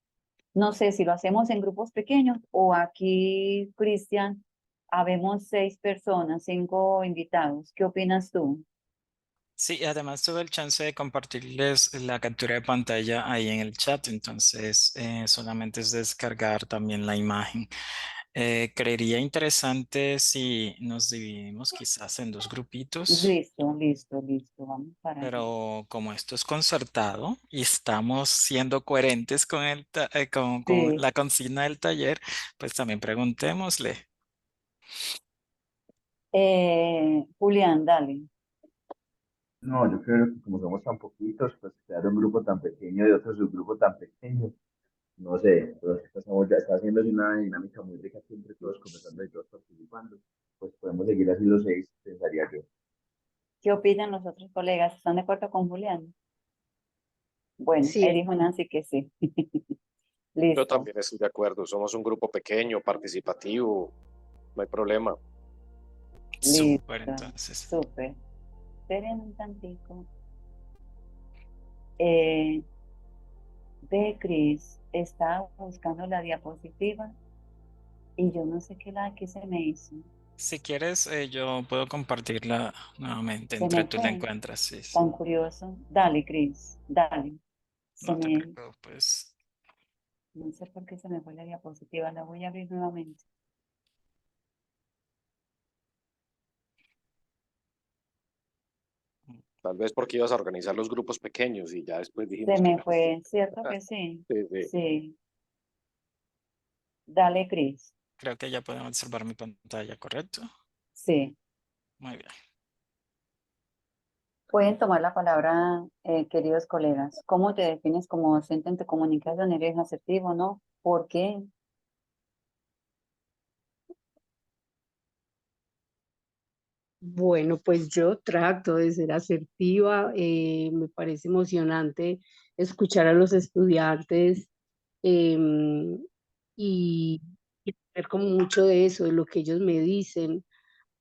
No sé si lo hacemos en grupos pequeños o aquí, Cristian, habemos 6 personas, 5 invitados. ¿Qué opinas tú? Sí, además tuve el chance de compartirles la captura de pantalla ahí en el chat, entonces solamente es descargar también la imagen. Creería interesante si nos dividimos quizás en dos grupitos, Listo, listo, listo. Vamos para allá. pero como esto es concertado y estamos siendo coherentes con con Sí, la consigna del taller, pues también preguntémosle. Julián, dale. No, yo creo que como somos tan poquitos, pues crear un grupo tan pequeño y otro subgrupo tan pequeño, no sé, pero estamos ya está haciendo una dinámica muy rica siempre todos conversando y todos participando, pues podemos seguir así los 6, pensaría yo. ¿Qué opinan los otros colegas? ¿Están de acuerdo con Julián? Bueno, Sí, ahí dijo Nancy que sí. Yo Listo, también estoy de acuerdo. Somos un grupo pequeño, participativo, no hay problema. Súper, listo, entonces. súper. Esperen un tantico. Eh, Ve, Cris, estaba buscando la diapositiva y yo no sé qué se me hizo. Si quieres, yo puedo compartirla nuevamente Se entre me tú la fue, encuentras. Sí, sí. tan curioso. Dale, Cris, dale. Se No te me, preocupes. no sé por qué se me fue la diapositiva, la voy a abrir nuevamente. Tal vez porque ibas a organizar los grupos pequeños y ya después Se dijimos que me no. fue, ¿cierto que sí? Sí, sí. Sí, dale, Cris. Creo que ya pueden observar mi pantalla, ¿correcto? Sí. Muy bien. Pueden tomar la palabra, queridos colegas. ¿Cómo te defines como docente en tu comunicación? ¿Eres asertivo, no? ¿Por qué? bueno, pues yo trato de ser asertiva, me parece emocionante escuchar a los estudiantes em, y, y ver como mucho de eso, de lo que ellos me dicen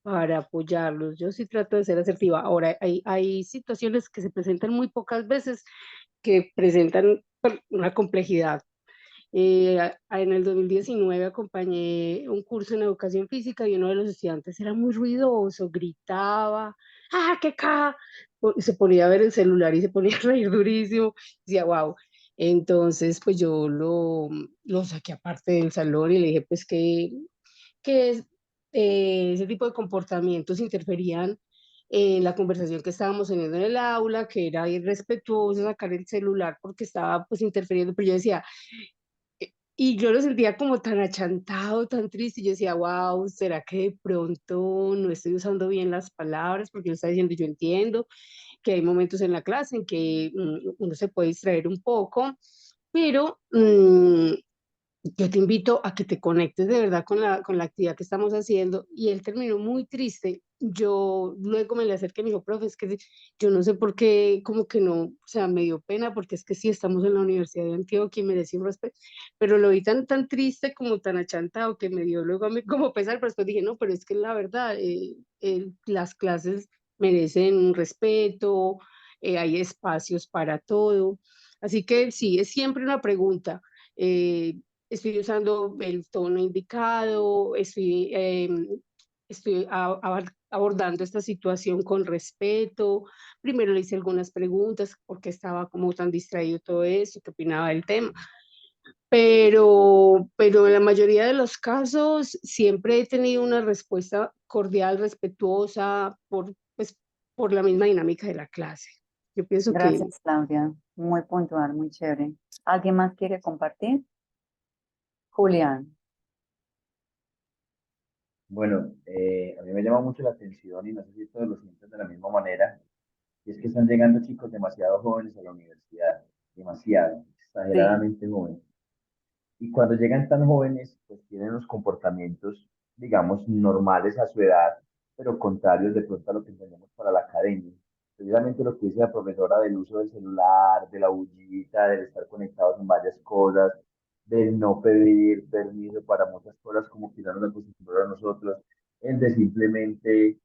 para apoyarlos. Yo sí trato de ser asertiva. Ahora, hay situaciones que se presentan muy pocas veces que presentan pues, una complejidad. En el 2019 acompañé un curso en educación física y uno de los estudiantes era muy ruidoso, gritaba, ¡ah, qué ca! Y se ponía a ver el celular y se ponía a reír durísimo. Decía, wow. Entonces, pues yo lo saqué aparte del salón y le dije, pues que ese tipo de comportamientos interferían en la conversación que estábamos teniendo en el aula, que era irrespetuoso sacar el celular porque estaba pues interfiriendo, pero yo decía, y yo lo sentía como tan achantado, tan triste, y yo decía, wow, ¿será que de pronto no estoy usando bien las palabras? Porque lo está diciendo, yo entiendo que hay momentos en la clase en que uno se puede distraer un poco, pero yo te invito a que te conectes de verdad con la actividad que estamos haciendo. Y él terminó muy triste yo luego me le acerqué y me dijo, profe, es que yo no sé por qué, como que no, o sea, me dio pena porque es que sí estamos en la Universidad de Antioquia y merecí un respeto, pero lo vi tan triste, como tan achantado, que me dio luego a mí como pesar, pero después dije, no, pero es que la verdad, las clases merecen un respeto, hay espacios para todo, así que sí, es siempre una pregunta. eh, Estoy usando el tono indicado, estoy abordando esta situación con respeto. Primero le hice algunas preguntas porque estaba como tan distraído todo eso, qué opinaba del tema. Pero en la mayoría de los casos siempre he tenido una respuesta cordial, respetuosa, pues, por la misma dinámica de la clase. Yo pienso que Gracias, Claudia. Muy puntual, muy chévere. ¿Alguien más quiere compartir? Julián. Bueno, a mí me llama mucho la atención y no sé si todos lo sienten de la misma manera, y es que están llegando chicos demasiado jóvenes a la universidad, demasiado, Sí, exageradamente jóvenes. Y cuando llegan tan jóvenes, pues tienen unos comportamientos, digamos, normales a su edad, pero contrarios de pronto a lo que entendemos para la academia. Precisamente lo que dice la profesora del uso del celular, de la bullita, del estar conectados en varias cosas, del no pedir permiso para muchas cosas como quizás nos acostumbraron a nosotros, el de simplemente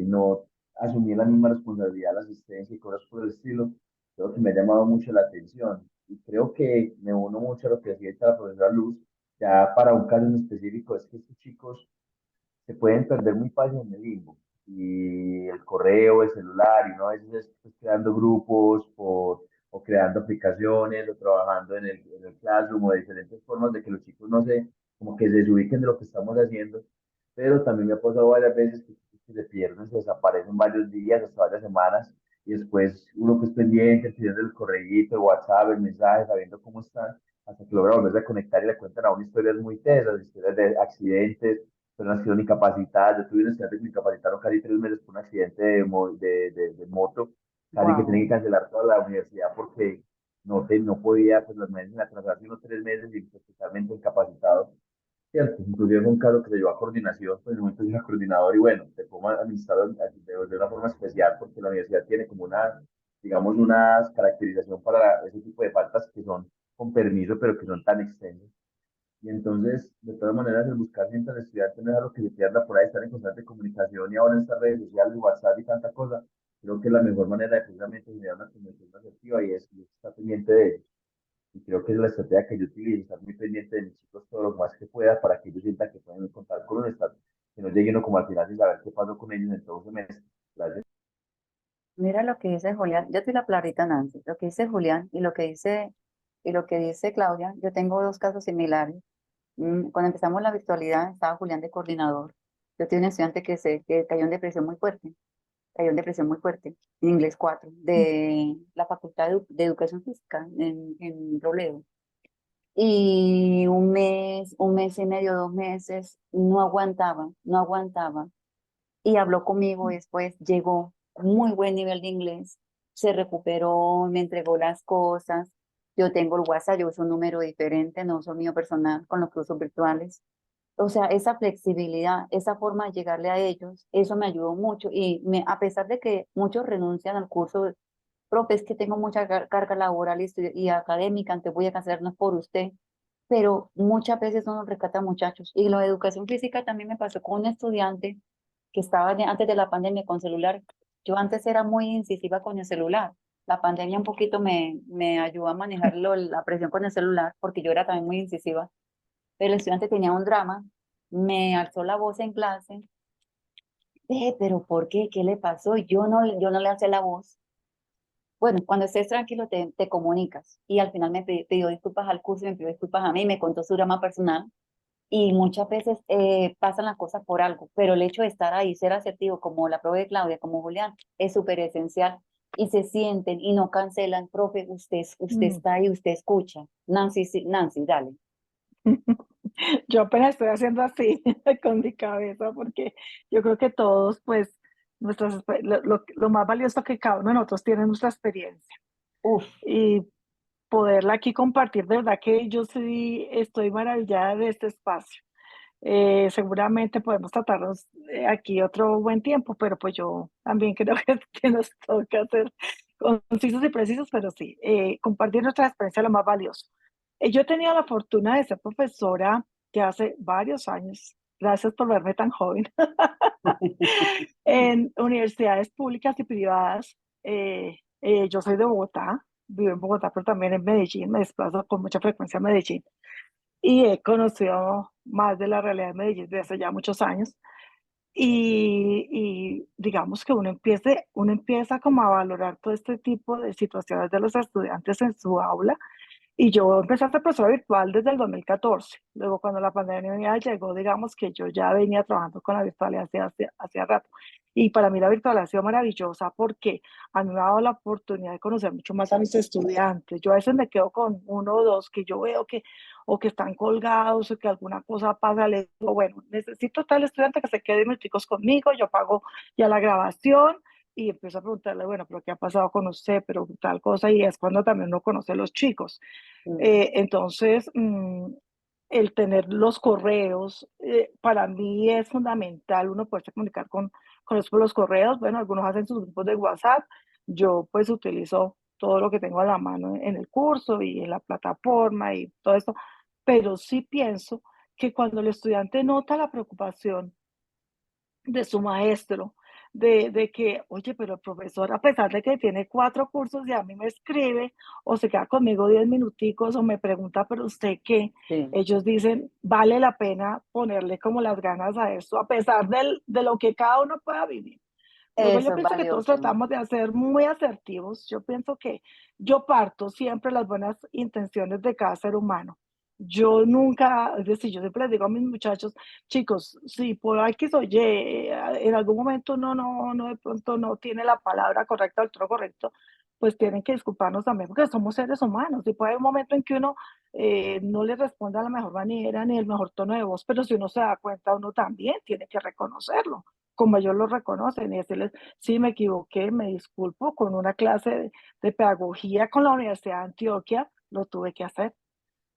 no asumir la misma responsabilidad de la asistencia y cosas por el estilo, creo que me ha llamado mucho la atención y creo que me uno mucho a lo que decía ahorita la profesora Luz, ya para un caso en específico, es que estos chicos se pueden perder muy fácil en el limbo. Y el correo, el celular, y uno a veces está creando grupos o creando aplicaciones o trabajando en el Classroom o de diferentes formas de que los chicos no se, como que se desubiquen de lo que estamos haciendo. Pero también me ha pasado varias veces que se pierden, se desaparecen varios días, hasta varias semanas, y después uno que es pendiente, pidiendo el correíto, el WhatsApp, el mensaje, sabiendo cómo están, hasta que logra volverse a conectar y le cuentan a una historias muy tesas, historias de accidentes, personas que fueron incapacitadas. Yo tuve un estudiante que me incapacitaron casi 3 meses por un accidente de moto, casi que tenía que wow. cancelar toda la universidad porque no podía, pues las medidas atrasarse unos 3 meses y pues, totalmente incapacitado. Cierto, inclusive fue un caso que se llevó a coordinación, pues en el momento yo era coordinador y bueno, te pongo administrador de una forma especial porque la universidad tiene como una, digamos, una caracterización para ese tipo de faltas que son con permiso, pero que son tan extensas. Y entonces, de todas maneras, el buscar siempre al estudiante no es algo que se pierda por ahí, estar en constante comunicación y ahora en estas redes sociales, WhatsApp y tanta cosa, creo que es la mejor manera de precisamente generar una comunicación asertiva y es estar pendiente de ellos. Y creo que es la estrategia que yo utilizo, estar muy pendiente de mis chicos todo lo más que pueda para que ellos sientan que pueden contar con un estar, que no llegue uno como al final sin saber qué pasó con ellos en todo un semestre. Gracias. Mira lo que dice Julián. Yo soy la Clarita Nancy. Lo que dice Julián y lo que dice Claudia, yo tengo dos casos similares. Cuando empezamos la virtualidad, estaba Julián de coordinador. Yo tenía un estudiante que cayó en depresión muy fuerte, cayó en depresión muy fuerte, en inglés 4 de la Facultad de Educación Física en Robledo. Y un mes y medio, 2 meses, no aguantaba, no aguantaba. Y habló conmigo después, llegó muy buen nivel de inglés, se recuperó, me entregó las cosas. Yo tengo el WhatsApp, yo uso un número diferente, no uso el mío personal con los cursos virtuales. O sea, esa flexibilidad, esa forma de llegarle a ellos, eso me ayudó mucho. Y a pesar de que muchos renuncian al curso, profe, es que tengo mucha carga laboral y académica, entonces voy a cancelar, no es por usted, pero muchas veces uno rescata muchachos. Y la educación física también me pasó con un estudiante que estaba antes de la pandemia con celular. Yo antes era muy incisiva con el celular. La pandemia un poquito me ayudó a manejar la presión con el celular, porque yo era también muy incisiva. Pero el estudiante tenía un drama, me alzó la voz en clase. Pero ¿por qué? ¿Qué le pasó? Yo no le alcé la voz. Bueno, cuando estés tranquilo te comunicas. Y al final me pidió disculpas al curso, me pidió disculpas a mí, me contó su drama personal. Y muchas veces pasan las cosas por algo, pero el hecho de estar ahí, ser asertivo, como la profe Claudia, como Julián, es súper esencial. Y se sienten y no cancelan, profe, usted está ahí, usted escucha. Nancy, sí, Nancy, dale. Yo apenas estoy haciendo así con mi cabeza porque yo creo que todos, pues, lo más valioso que cada uno de nosotros tiene nuestra experiencia Uf, y poderla aquí compartir, de verdad que yo sí estoy maravillada de este espacio. Seguramente podemos tratarnos aquí otro buen tiempo, pero pues yo también creo que nos toca ser concisos y precisos, pero sí, compartir nuestra experiencia es lo más valioso. Yo he tenido la fortuna de ser profesora de hace varios años, gracias por verme tan joven, en universidades públicas y privadas. Yo soy de Bogotá, vivo en Bogotá, pero también en Medellín, me desplazo con mucha frecuencia a Medellín y he conocido más de la realidad de Medellín desde hace ya muchos años. Y digamos que uno empieza como a valorar todo este tipo de situaciones de los estudiantes en su aula. Y yo empecé a ser profesora virtual desde el 2014. Luego, cuando la pandemia llegó, digamos que yo ya venía trabajando con la virtualidad hacía rato. Y para mí la virtualidad ha sido maravillosa porque a mí me ha dado la oportunidad de conocer mucho más a mis estudiantes. Yo a veces me quedo con uno o dos que yo veo que o que están colgados o que alguna cosa pasa. Les digo, bueno, necesito tal estudiante que se quede minuticos conmigo, yo pago ya la grabación y empiezo a preguntarle, bueno, pero ¿qué ha pasado con usted? Pero tal cosa, y es cuando también uno conoce a los chicos. Entonces, el tener los correos, para mí es fundamental uno poderse comunicar con los correos. Bueno, algunos hacen sus grupos de WhatsApp, yo pues utilizo todo lo que tengo a la mano en el curso y en la plataforma y todo esto, pero sí pienso que cuando el estudiante nota la preocupación de su maestro, de que, oye, pero el profesor, a pesar de que tiene 4 cursos, ya a mí me escribe o se queda conmigo 10 minuticos o me pregunta, pero usted qué, Sí, ellos dicen, vale la pena ponerle como las ganas a esto, a pesar de lo que cada uno pueda vivir. Luego yo eso es pienso que todos valioso. tratamos de ser muy asertivos. Yo pienso que yo parto siempre las buenas intenciones de cada ser humano. Yo nunca, es decir, yo siempre les digo a mis muchachos, chicos, si por X o Y, en algún momento uno de pronto no tiene la palabra correcta o el tono correcto, pues tienen que disculparnos también porque somos seres humanos y puede haber un momento en que uno no le responda de la mejor manera ni el mejor tono de voz, pero si uno se da cuenta, uno también tiene que reconocerlo como ellos lo reconocen y decirles, sí, me equivoqué, me disculpo, con una clase de pedagogía con la Universidad de Antioquia, lo tuve que hacer,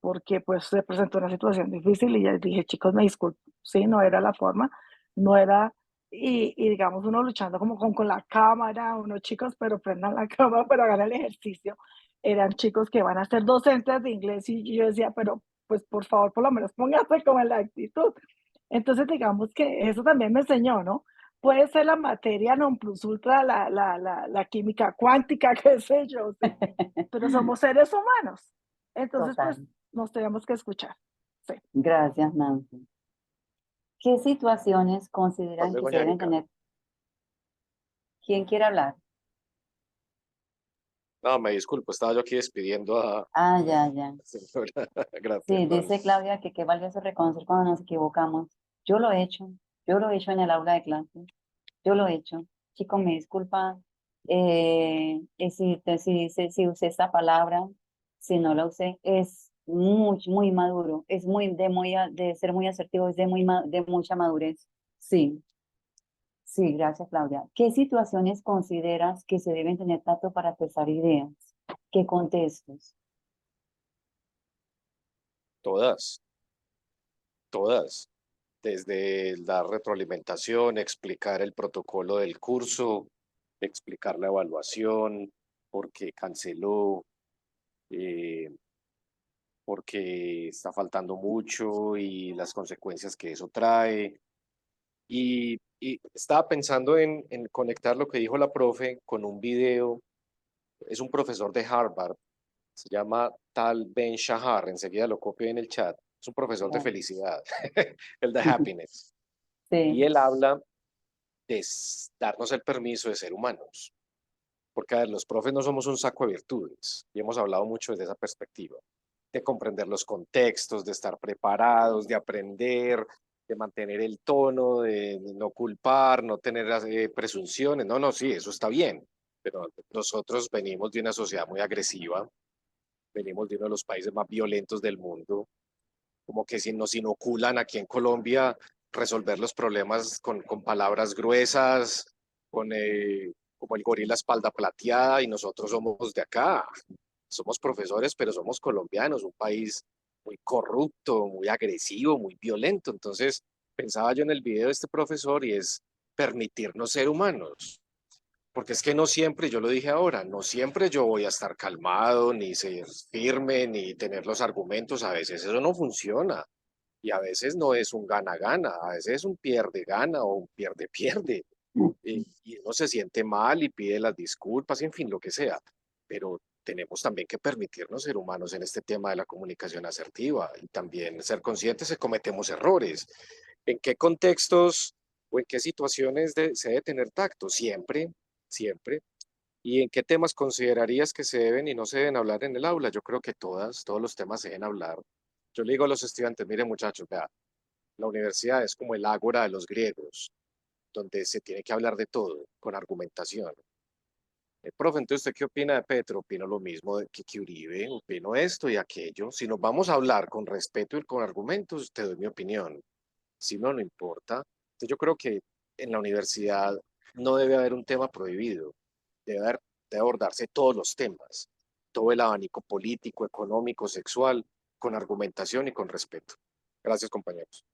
porque pues se presentó una situación difícil y ya les dije, chicos, me disculpo, sí, no era la forma, no era, y digamos uno luchando como con la cámara, unos chicos, pero prendan la cámara, pero hagan el ejercicio, eran chicos que van a ser docentes de inglés y yo decía, pero pues por favor, por lo menos pónganse como en la actitud. Entonces, digamos que eso también me enseñó, ¿no? Puede ser la materia non plus ultra, la química cuántica, qué sé yo, sí, pero somos seres humanos. Entonces, pues Total. nos tenemos que escuchar. Sí. Gracias, Nancy. ¿Qué situaciones consideran que Luego, se deben Yanka. tener? ¿Quién quiere hablar? No, me disculpo, estaba yo aquí despidiendo a Ah, ya, ya. la señora. Gracias. Sí, dice Claudia que qué valioso reconocer cuando nos equivocamos. Yo lo he hecho, yo lo he hecho en el aula de clase, yo lo he hecho. Chicos, me disculpa si usé esa palabra, si no la usé, es muy maduro, es de ser muy asertivo, es de mucha madurez. Sí, sí, gracias, Claudia. ¿Qué situaciones consideras que se deben tener tanto para expresar ideas? ¿Qué contextos? Todas, todas. Desde la retroalimentación, explicar el protocolo del curso, explicar la evaluación, por qué canceló, eh, porque está faltando mucho y las consecuencias que eso trae. Y estaba pensando en conectar lo que dijo la profe con un video. Es un profesor de Harvard, se llama Tal Ben Shahar, enseguida lo copio en el chat. Es un profesor de Claro. felicidad, el de happiness. Y Sí, él habla de darnos el permiso de ser humanos. Porque a ver, los profes no somos un saco de virtudes, y hemos hablado mucho desde esa perspectiva, de comprender los contextos, de estar preparados, de aprender, de mantener el tono, de no culpar, no tener presunciones. No, no, sí, eso está bien, pero nosotros venimos de una sociedad muy agresiva, venimos de uno de los países más violentos del mundo, como que si nos inoculan aquí en Colombia resolver los problemas con palabras gruesas, con como el gorila espalda plateada, y nosotros somos de acá, somos profesores, pero somos colombianos, un país muy corrupto, muy agresivo, muy violento. Entonces, pensaba yo en el video de este profesor y es permitirnos ser humanos. Porque es que no siempre, yo lo dije ahora, no siempre yo voy a estar calmado, ni ser firme, ni tener los argumentos. A veces eso no funciona. Y a veces no es un gana-gana, a veces es un pierde-gana o un pierde-pierde. Y uno se siente mal y pide las disculpas, en fin, lo que sea. Pero tenemos también que permitirnos ser humanos en este tema de la comunicación asertiva y también ser conscientes de que cometemos errores. ¿En qué contextos o en qué situaciones se debe tener tacto? Siempre, siempre. ¿Y en qué temas considerarías que se deben y no se deben hablar en el aula? Yo creo que todos los temas se deben hablar. Yo le digo a los estudiantes, miren muchachos, vea, la universidad es como el ágora de los griegos, donde se tiene que hablar de todo, con argumentación. Profe, entonces, ¿usted qué opina de Petro? Opino lo mismo que Uribe, opino esto y aquello. Si nos vamos a hablar con respeto y con argumentos, te doy mi opinión. Si no, no importa. Entonces, yo creo que en la universidad no debe haber un tema prohibido. Debe abordarse todos los temas, todo el abanico político, económico, sexual, con argumentación y con respeto. Gracias, compañeros.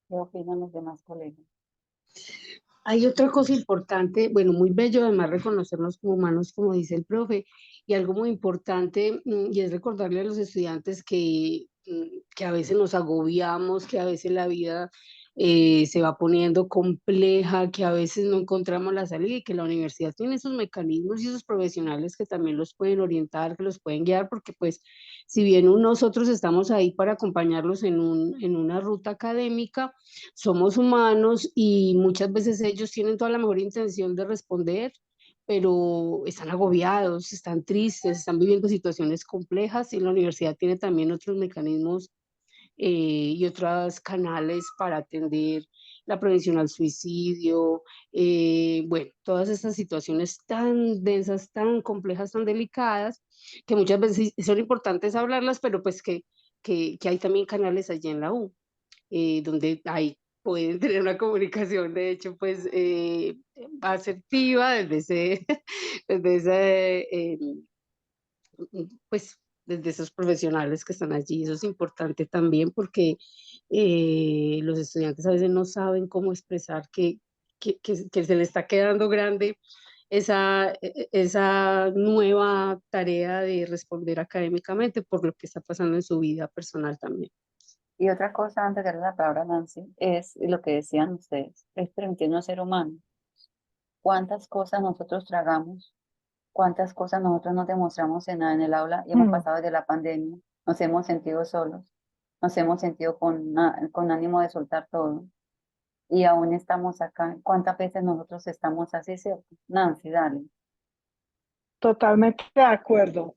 ¿Qué opinan los demás colegas? Hay otra cosa importante, bueno, muy bello además reconocernos como humanos, como dice el profe, y algo muy importante, y es recordarle a los estudiantes que a veces nos agobiamos, que a veces la vida se va poniendo compleja, que a veces no encontramos la salida y que la universidad tiene esos mecanismos y esos profesionales que también los pueden orientar, que los pueden guiar, porque pues si bien nosotros estamos ahí para acompañarlos en una ruta académica, somos humanos y muchas veces ellos tienen toda la mejor intención de responder, pero están agobiados, están tristes, están viviendo situaciones complejas y la universidad tiene también otros mecanismos y otros canales para atender la prevención al suicidio, bueno, todas estas situaciones tan densas, tan complejas, tan delicadas, que muchas veces son importantes hablarlas, pero pues que hay también canales allí en la U donde ahí pueden tener una comunicación, de hecho, pues asertiva desde ese, desde ese, pues desde esos profesionales que están allí. Eso es importante también porque los estudiantes a veces no saben cómo expresar que se les está quedando grande esa nueva tarea de responder académicamente por lo que está pasando en su vida personal también. Y otra cosa, antes de darle la palabra a Nancy, es lo que decían ustedes, es permitirnos ser humanos. ¿Cuántas cosas nosotros tragamos? ¿Cuántas cosas nosotros nos demostramos en el aula y hemos pasado desde la pandemia? Nos hemos sentido solos, nos hemos sentido con ánimo de soltar todo y aún estamos acá. ¿Cuántas veces nosotros estamos así, cierto? Nancy, dale. Totalmente de acuerdo.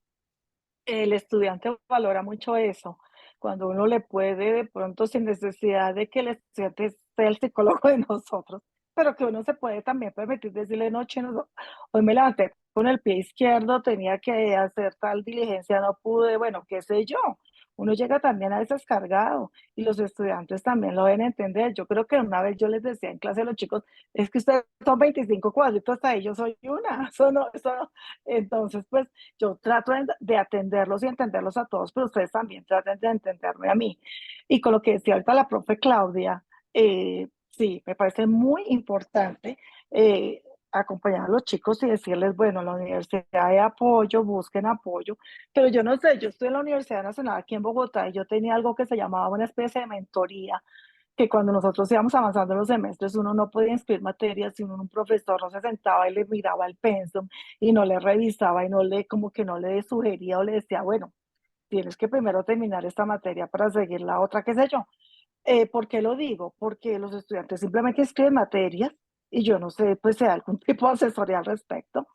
El estudiante valora mucho eso, cuando uno le puede de pronto sin necesidad de que el estudiante sea el psicólogo de nosotros, pero que uno se puede también permitir decirle, no, chino, hoy me levanté con el pie izquierdo, tenía que hacer tal diligencia, no pude, bueno, qué sé yo. Uno llega también a veces cargado y los estudiantes también lo deben entender. Yo creo que una vez yo les decía en clase a los chicos, es que ustedes son 25 cuadritos, ahí yo soy una, eso no. Entonces, pues yo trato de atenderlos y entenderlos a todos, pero ustedes también traten de entenderme a mí. Y con lo que decía ahorita la profe Claudia, sí, me parece muy importante acompañar a los chicos y decirles, bueno, la universidad de apoyo, busquen apoyo, pero yo no sé, yo estoy en la Universidad Nacional aquí en Bogotá y yo tenía algo que se llamaba una especie de mentoría que cuando nosotros íbamos avanzando en los semestres, uno no podía inscribir materias si un profesor no se sentaba y le miraba el pensum y no le revisaba y no le, como que no le sugería o le decía, bueno, tienes que primero terminar esta materia para seguir la otra, qué sé yo. ¿Por qué lo digo? Porque los estudiantes simplemente escriben materias y yo no sé, pues, si hay algún tipo de asesoría al respecto.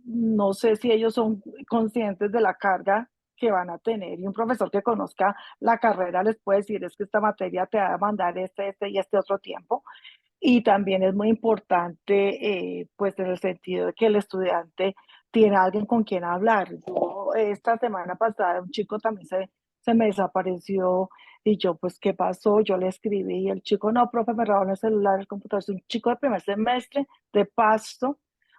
No sé si ellos son conscientes de la carga que van a tener y un profesor que conozca la carrera les puede decir es que esta materia te va a mandar este y este otro tiempo. Y también es muy importante, pues en el sentido de que el estudiante tiene a alguien con quien hablar. Yo esta semana pasada un chico también se me desapareció y yo, pues, ¿qué pasó? Yo le escribí y el chico, no, profe, me robaron el celular, el computador. Es un chico de primer semestre de Pasto,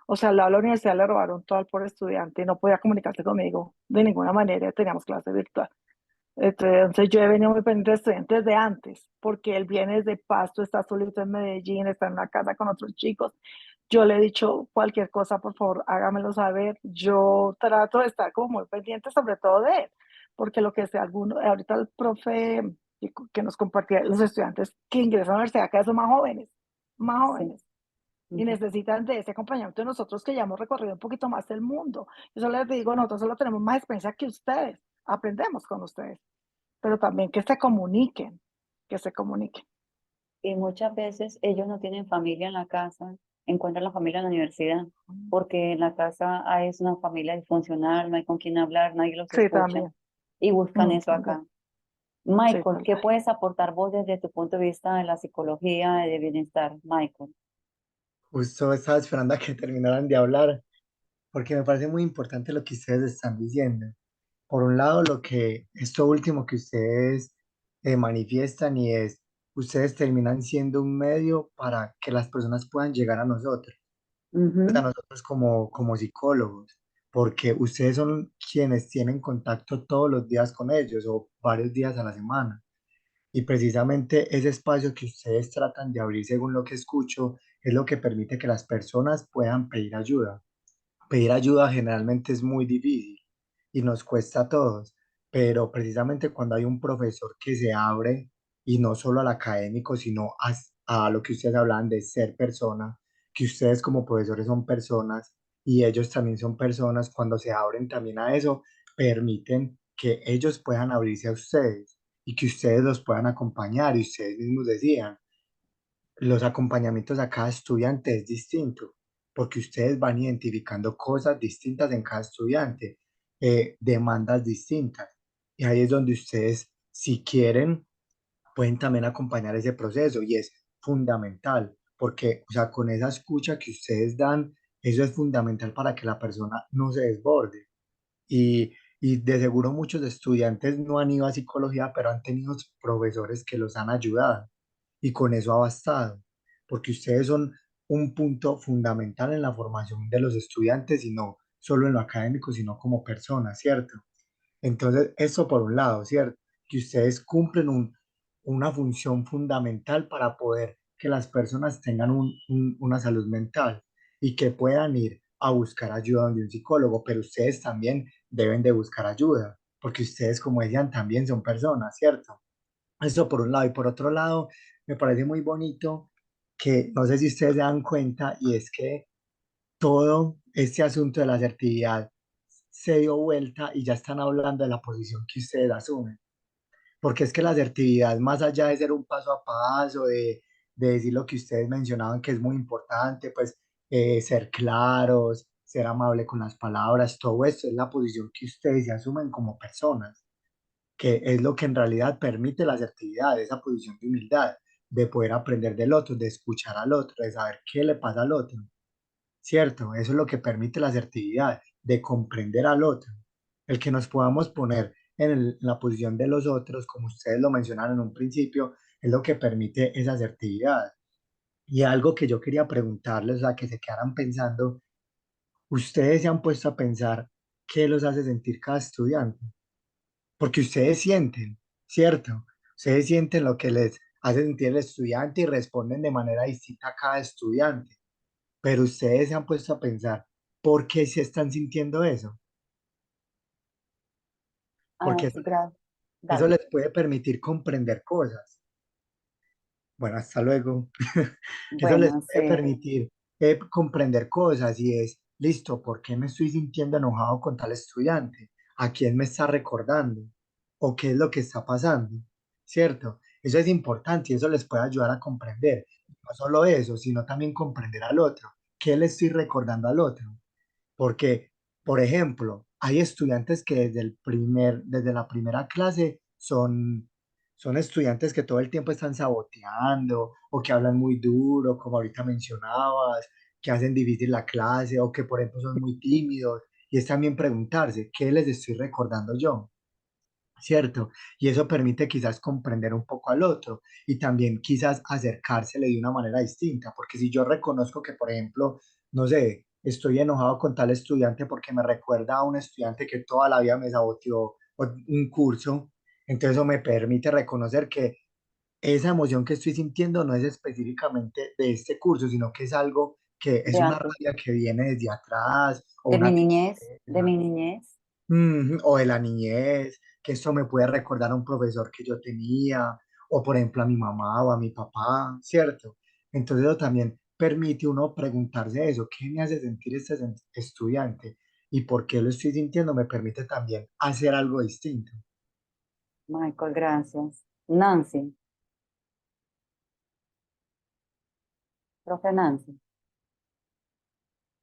O sea, al lado de la universidad le robaron todo al pobre estudiante y no podía comunicarse conmigo de ninguna manera, teníamos clase virtual. Entonces yo he venido muy pendiente de estudiantes de antes, porque él viene desde Pasto, está solito en Medellín, está en una casa con otros chicos. Yo le he dicho cualquier cosa, por favor, hágamelo saber. Yo trato de estar como muy pendiente sobre todo de él, porque lo que sea alguno, ahorita el profe que nos compartía, los estudiantes que ingresan a la universidad cada vez son más Sí. jóvenes y necesitan de ese acompañamiento de nosotros que ya hemos recorrido un poquito más el mundo. Yo les digo, nosotros solo tenemos más experiencia que ustedes, aprendemos con ustedes, pero también que se comuniquen. Y muchas veces ellos no tienen familia en la casa, encuentran la familia en la universidad, porque en la casa es una familia disfuncional, no hay con quién hablar, nadie los Sí, escucha, también. y buscan eso Tal vez. acá. Sí, Michael, tal ¿qué vez. puedes aportar vos desde tu punto de vista de la psicología y de bienestar, Michael? Justo estaba esperando a que terminaran de hablar, porque me parece muy importante lo que ustedes están diciendo. Por un lado, lo que esto último que ustedes manifiestan y es, ustedes terminan siendo un medio para que las personas puedan llegar a nosotros, pues a Ujú. nosotros como psicólogos, porque ustedes son quienes tienen contacto todos los días con ellos o varios días a la semana. Y precisamente ese espacio que ustedes tratan de abrir, según lo que escucho, es lo que permite que las personas puedan pedir ayuda. Pedir ayuda generalmente es muy difícil y nos cuesta a todos, pero precisamente cuando hay un profesor que se abre y no solo al académico, sino a lo que ustedes hablan de ser persona, que ustedes como profesores son personas y ellos también son personas, cuando se abren también a eso, permiten que ellos puedan abrirse a ustedes y que ustedes los puedan acompañar. Y ustedes mismos decían, los acompañamientos a cada estudiante es distinto, porque ustedes van identificando cosas distintas en cada estudiante, demandas distintas. Y ahí es donde ustedes, si quieren, pueden también acompañar ese proceso y es fundamental, porque, o sea, con esa escucha que ustedes dan, eso es fundamental para que la persona no se desborde. Y de seguro muchos estudiantes no han ido a psicología, pero han tenido profesores que los han ayudado y con eso ha bastado, porque ustedes son un punto fundamental en la formación de los estudiantes y no solo en lo académico, sino como personas, ¿cierto? Entonces, eso por un lado, ¿cierto? Que ustedes cumplen una función fundamental para poder que las personas tengan una salud mental y que puedan ir a buscar ayuda donde un psicólogo, pero ustedes también deben de buscar ayuda, porque ustedes, como decían, también son personas, ¿cierto? Eso por un lado. Y por otro lado, me parece muy bonito que, no sé si ustedes se dan cuenta, y es que todo este asunto de la asertividad se dio vuelta y ya están hablando de la posición que ustedes asumen. Porque es que la asertividad, más allá de ser un paso a paso, de decir lo que ustedes mencionaban que es muy importante, pues ser claros, ser amable con las palabras, todo esto es la posición que ustedes se asumen como personas, que es lo que en realidad permite la asertividad, esa posición de humildad, de poder aprender del otro, de escuchar al otro, de saber qué le pasa al otro, ¿cierto? Eso es lo que permite la asertividad, de comprender al otro, el que nos podamos poner en la posición de los otros, como ustedes lo mencionaron en un principio, es lo que permite esa asertividad. Y algo que yo quería preguntarles, a que se quedaran pensando, ustedes se han puesto a pensar qué los hace sentir cada estudiante, porque ustedes sienten, ¿cierto? Ustedes sienten lo que les hace sentir el estudiante y responden de manera distinta a cada estudiante, pero ustedes se han puesto a pensar por qué se están sintiendo eso, Ah, porque sí, eso dale. les puede permitir comprender cosas. Bueno, hasta luego. Eso les Bueno, puede sí. permitir comprender cosas y es, listo, ¿por qué me estoy sintiendo enojado con tal estudiante? ¿A quién me está recordando? ¿O qué es lo que está pasando? ¿Cierto? Eso es importante y eso les puede ayudar a comprender. No solo eso, sino también comprender al otro. ¿Qué le estoy recordando al otro? Porque, por ejemplo, hay estudiantes que desde la primera clase son estudiantes que todo el tiempo están saboteando o que hablan muy duro, como ahorita mencionabas, que hacen difícil la clase o que, por ejemplo, son muy tímidos. Y es también preguntarse, ¿qué les estoy recordando yo? ¿Cierto? Y eso permite quizás comprender un poco al otro y también quizás acercársele de una manera distinta, porque si yo reconozco que, por ejemplo, no sé, estoy enojado con tal estudiante porque me recuerda a un estudiante que toda la vida me saboteó un curso. Entonces eso me permite reconocer que esa emoción que estoy sintiendo no es específicamente de este curso, sino que es algo que de es una antes, rabia que viene desde atrás o de mi una niñez, de tristeza. mi niñez. O de la niñez, que esto me puede recordar a un profesor que yo tenía, o por ejemplo a mi mamá o a mi papá, ¿cierto? Entonces eso también permite uno preguntarse eso, ¿qué me hace sentir este estudiante? ¿Y por qué lo estoy sintiendo? Me permite también hacer algo distinto. Michael, gracias. Nancy, profe Nancy.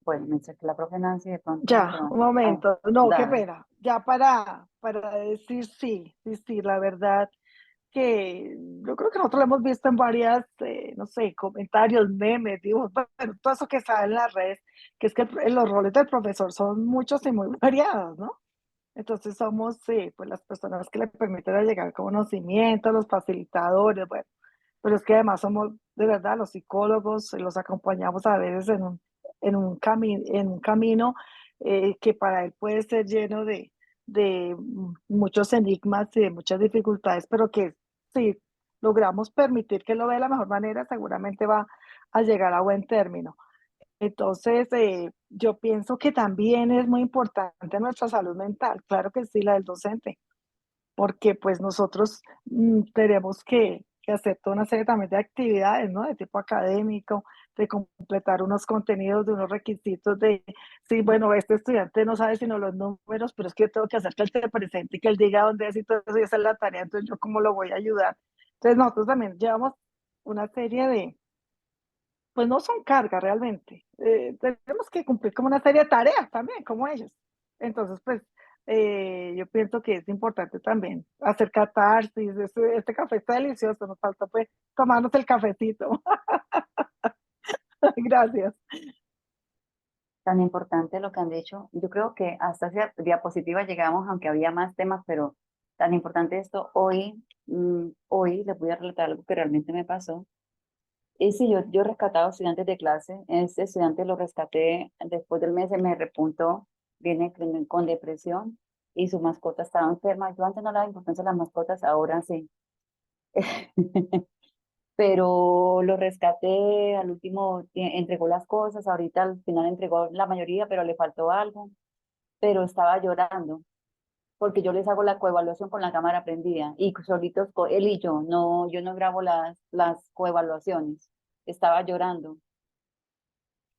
Bueno, mientras que la profe Nancy de pronto se Ya, va. un Ah, momento. No, qué dale. pena. Ya para decir sí, sí, sí, la verdad que yo creo que nosotros lo hemos visto en varias, no sé, comentarios, memes, digo, bueno, todo eso que sale en las redes, que es que los roles del profesor son muchos y muy variados, ¿no? Entonces somos, pues las personas que le permiten llegar conocimiento, los facilitadores, bueno, pero es que además somos de verdad los psicólogos, los acompañamos a veces en un camino que para él puede ser lleno de muchos enigmas y de muchas dificultades, pero que si logramos permitir que lo vea de la mejor manera, seguramente va a llegar a buen término. Entonces, yo pienso que también es muy importante nuestra salud mental, claro que sí, la del docente, porque pues nosotros tenemos que hacer toda una serie también de actividades, ¿no? De tipo académico, de completar unos contenidos, de unos requisitos de, sí, bueno, este estudiante no sabe sino los números, pero es que yo tengo que hacer que él te presente y que él diga dónde es y todo eso, y esa es la tarea, entonces yo cómo lo voy a ayudar. Entonces nosotros también llevamos una serie de, pues no son cargas realmente. Tenemos que cumplir como una serie de tareas también, como ellos. Entonces, pues yo pienso que es importante también hacer catarsis. Este café está delicioso, nos falta pues tomarnos el cafecito. Gracias. Tan importante lo que han dicho. Yo creo que hasta esa diapositiva llegamos, aunque había más temas, pero tan importante esto. Hoy les voy a relatar algo que realmente me pasó. Y sí, yo he rescatado estudiantes de clase. Este estudiante lo rescaté después del mes, se me repuntó, viene con depresión y su mascota estaba enferma. Yo antes no le daba importancia a las mascotas, ahora sí. Pero lo rescaté, al último entregó las cosas, ahorita al final entregó la mayoría, pero le faltó algo, pero estaba llorando, porque yo les hago la coevaluación con la cámara prendida, y solitos, él y yo, no, yo no grabo las coevaluaciones, estaba llorando.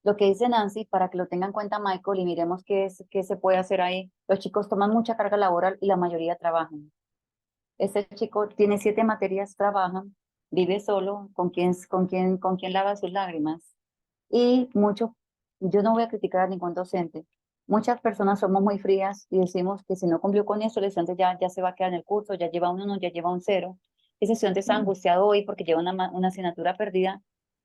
Lo que dice Nancy, para que lo tenga en cuenta Michael, y miremos qué se puede hacer ahí, los chicos toman mucha carga laboral y la mayoría trabajan. Este chico tiene 7 materias, trabaja, vive solo, ¿con quién lava sus lágrimas? Y yo no voy a criticar a ningún docente. Muchas personas somos muy frías y decimos que si no cumplió con eso, el estudiante ya se va a quedar en el curso, ya lleva un 1, ya lleva un 0. Ese estudiante está angustiado hoy porque lleva una asignatura perdida,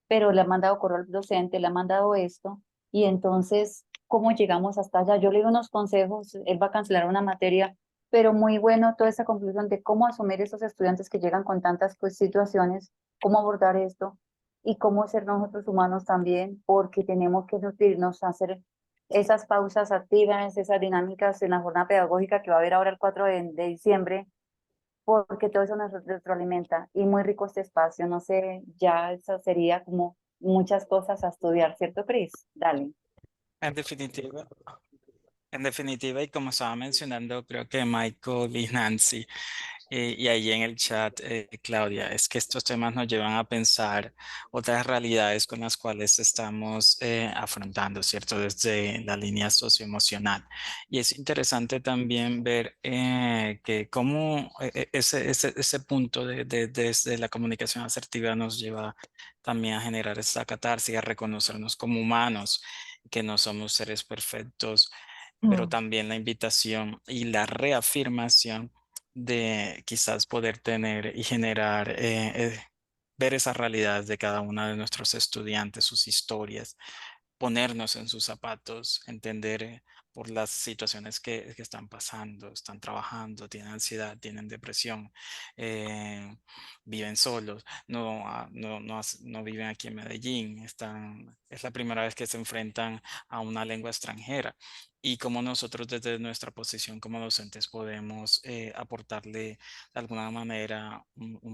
pero le han mandado correo al docente, le han mandado esto, y entonces, ¿cómo llegamos hasta allá? Yo le doy unos consejos, él va a cancelar una materia, pero muy bueno toda esa conclusión de cómo asumir esos estudiantes que llegan con tantas situaciones, cómo abordar esto y cómo ser nosotros humanos también, porque tenemos que nutrirnos, hacer esas pausas activas, esas dinámicas en la jornada pedagógica que va a haber ahora el 4 de diciembre, porque todo eso nos retroalimenta y muy rico este espacio. No sé, ya eso sería como muchas cosas a estudiar, ¿cierto, Cris? Dale. En definitiva, en definitiva, y como estaba mencionando, creo que Michael y Nancy, y ahí en el chat, Claudia, es que estos temas nos llevan a pensar otras realidades con las cuales estamos afrontando, ¿cierto? Desde la línea socioemocional. Y es interesante también ver que cómo ese punto desde la comunicación asertiva nos lleva también a generar esta catarsis, a reconocernos como humanos, que no somos seres perfectos, pero Mm. también la invitación y la reafirmación de quizás poder tener y generar, ver esas realidades de cada uno de nuestros estudiantes, sus historias, ponernos en sus zapatos, entender por las situaciones que están pasando, están trabajando, tienen ansiedad, tienen depresión, viven solos, no viven aquí en Medellín, están es la primera vez que se enfrentan a una lengua extranjera y cómo nosotros desde nuestra posición como docentes podemos aportarle de alguna manera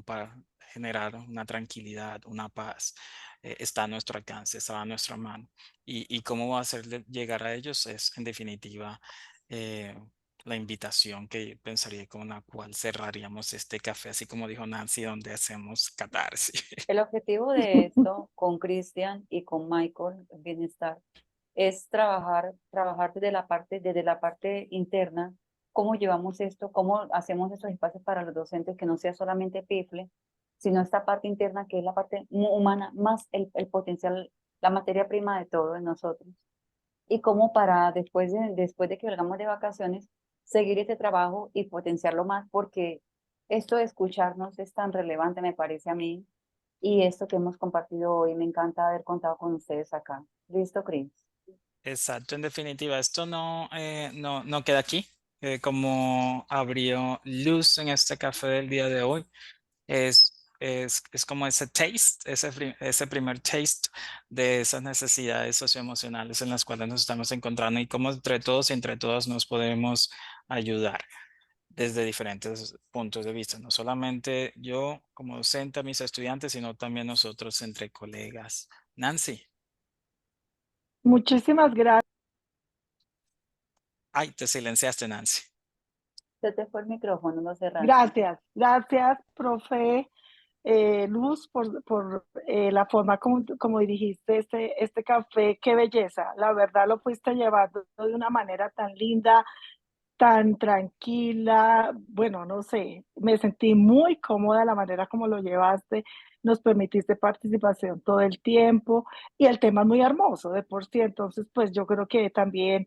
para generar una tranquilidad, una paz. Está a nuestro alcance, está a nuestra mano. Y cómo hacerle llegar a ellos es en definitiva eh, la invitación que pensaría con la cual cerraríamos este café, así como dijo Nancy, donde hacemos catarsis. El objetivo de esto con Cristian y con Michael Bienestar es trabajar desde la parte interna, cómo llevamos esto, cómo hacemos estos espacios para los docentes, que no sea solamente PIFLE, sino esta parte interna que es la parte humana, más el potencial, la materia prima de todo en nosotros. Y cómo para después de que salgamos de vacaciones, seguir este trabajo y potenciarlo más, porque esto de escucharnos es tan relevante, me parece a mí, y esto que hemos compartido hoy, me encanta haber contado con ustedes acá. ¿Listo, Chris? Exacto, en definitiva, esto no queda aquí. Como abrió luz en este café del día de hoy, es como ese taste, ese primer taste de esas necesidades socioemocionales en las cuales nos estamos encontrando y cómo entre todos y entre todas nos podemos ayudar desde diferentes puntos de vista, no solamente yo como docente a mis estudiantes, sino también nosotros entre colegas. Nancy, Muchísimas gracias. ay, te silenciaste, Nancy. Se te fue el micrófono, lo cerraste. Gracias, profe Luz, por la forma como dirigiste este café. Qué belleza, la verdad lo fuiste llevando de una manera tan linda, tan tranquila. Bueno, no sé, me sentí muy cómoda la manera como lo llevaste, nos permitiste participación todo el tiempo y el tema es muy hermoso de por sí, entonces pues yo creo que también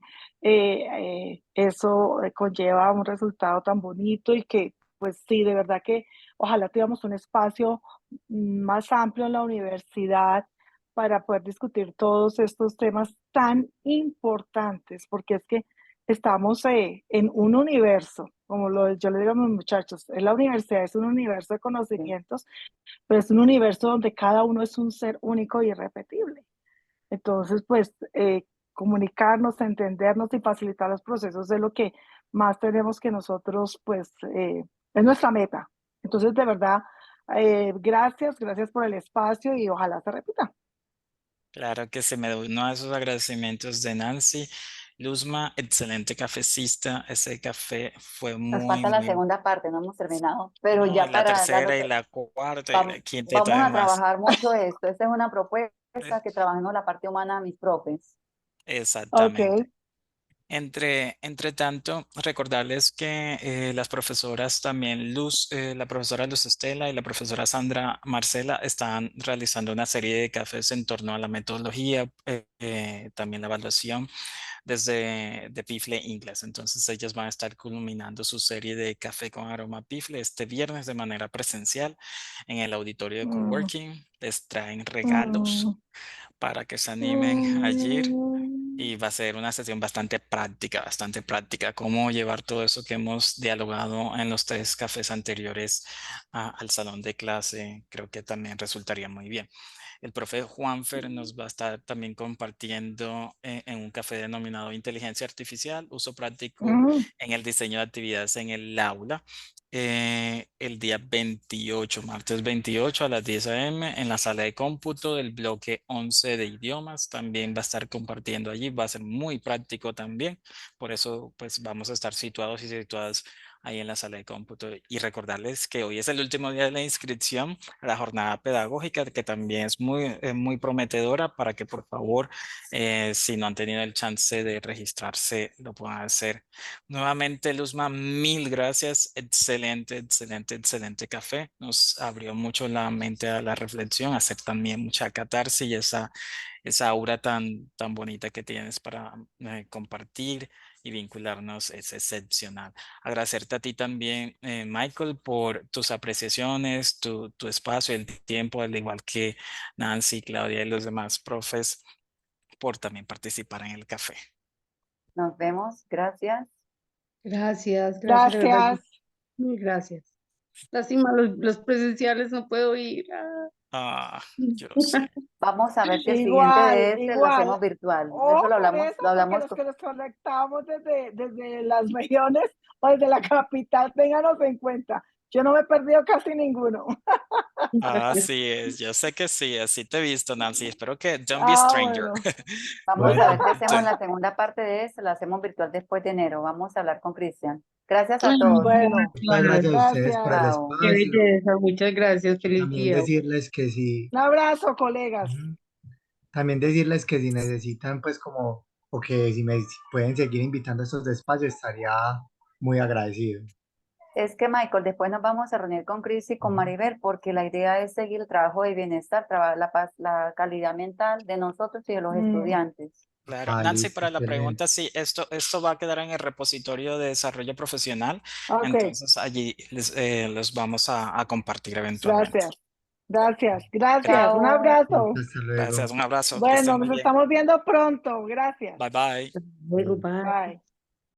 eso conlleva un resultado tan bonito y que pues sí, de verdad que ojalá tuviéramos un espacio más amplio en la universidad para poder discutir todos estos temas tan importantes, porque es que estamos en un universo, yo le digo a mis muchachos, la universidad es un universo de conocimientos, pero es un universo donde cada uno es un ser único y irrepetible. Entonces, pues, comunicarnos, entendernos y facilitar los procesos es lo que más tenemos que nosotros, pues, es nuestra meta. Entonces, de verdad, gracias por el espacio y ojalá se repita. Claro que se me uno a esos agradecimientos de Nancy. Luzma, excelente cafecista. Ese café fue Nos muy, falta la muy, segunda parte, no hemos terminado, pero no, y ya la para darlo, tercera y la cuarta y la quinta y vamos todavía a más. trabajar mucho esto. Esta es una Eh, propuesta que trabajemos la parte humana a mis profes. Ok. Exactamente. Entre tanto, recordarles que las profesoras también la profesora Luz Estela y la profesora Sandra Marcela están realizando una serie de cafés en torno a la metodología, también la evaluación desde de Pifle Inglés. Entonces ellas van a estar culminando su serie de café con aroma Pifle este viernes de manera presencial en el auditorio de Mm, Coworking. Les traen mm, regalos para que se animen allí. mm. Y va a ser una sesión bastante práctica, cómo llevar todo eso que hemos dialogado en los 3 cafés anteriores al salón de clase. Creo que también resultaría muy bien. El profe Juanfer nos va a estar también compartiendo en un café denominado Inteligencia Artificial, uso práctico Mm, en el diseño de actividades en el aula. El día 28, martes 28 a las 10 a.m. en la sala de cómputo del bloque 11 de idiomas. También va a estar compartiendo allí, va a ser muy práctico también. Por eso, pues vamos a estar situados y situadas ahí en la sala de cómputo. Y recordarles que hoy es el último día de la inscripción a la jornada pedagógica, que también es muy prometedora para que por favor, si no han tenido el chance de registrarse, lo puedan hacer. Nuevamente, Luzma, mil gracias. Excelente café. Nos abrió mucho la mente a la reflexión, a hacer también mucha catarsis y esa aura tan bonita que tienes para compartir y vincularnos es excepcional. Agradecerte a ti también, Michael, por tus apreciaciones, tu espacio, el tiempo, al igual que Nancy, Claudia y los demás profes, por también participar en el café. Nos vemos, gracias. Gracias, de verdad. Gracias. Muy gracias. Lástima, los presenciales no puedo ir. Yo sé. Vamos a ver si el siguiente de este lo hacemos virtual. Eso por lo hablamos, eso, lo hablamos porque los que nos conectamos desde las regiones o desde la capital, ténganos en cuenta. Yo no me he perdido casi ninguno. Así es, yo sé que sí, así te he visto, Nancy. Espero que don't be a stranger. Bueno. Vamos a ver si hacemos la segunda parte de eso, la hacemos virtual después de enero. Vamos a hablar con Cristian. Gracias a todos. Bueno, Muchas gracias a ustedes por el Chao. Qué espacio. belleza, muchas gracias, feliz También día. decirles que si, un abrazo, colegas. también decirles que si necesitan, pues como, o que si me pueden seguir invitando a estos espacios, estaría muy agradecido. Es que, Michael, después nos vamos a reunir con Cris y con Maribel, porque la idea es seguir el trabajo de bienestar, la paz, la calidad mental de nosotros y de los estudiantes. Claro, Ah, Nancy, listo, para la excelente. pregunta, sí, esto va a quedar en el repositorio de desarrollo profesional, Ok, entonces allí los vamos a compartir eventualmente. gracias. Un Chao. abrazo. Hasta luego. Gracias, un abrazo, que Bueno, estén muy nos bien. estamos viendo pronto. Gracias. Bye bye. Luego, bye. Bye.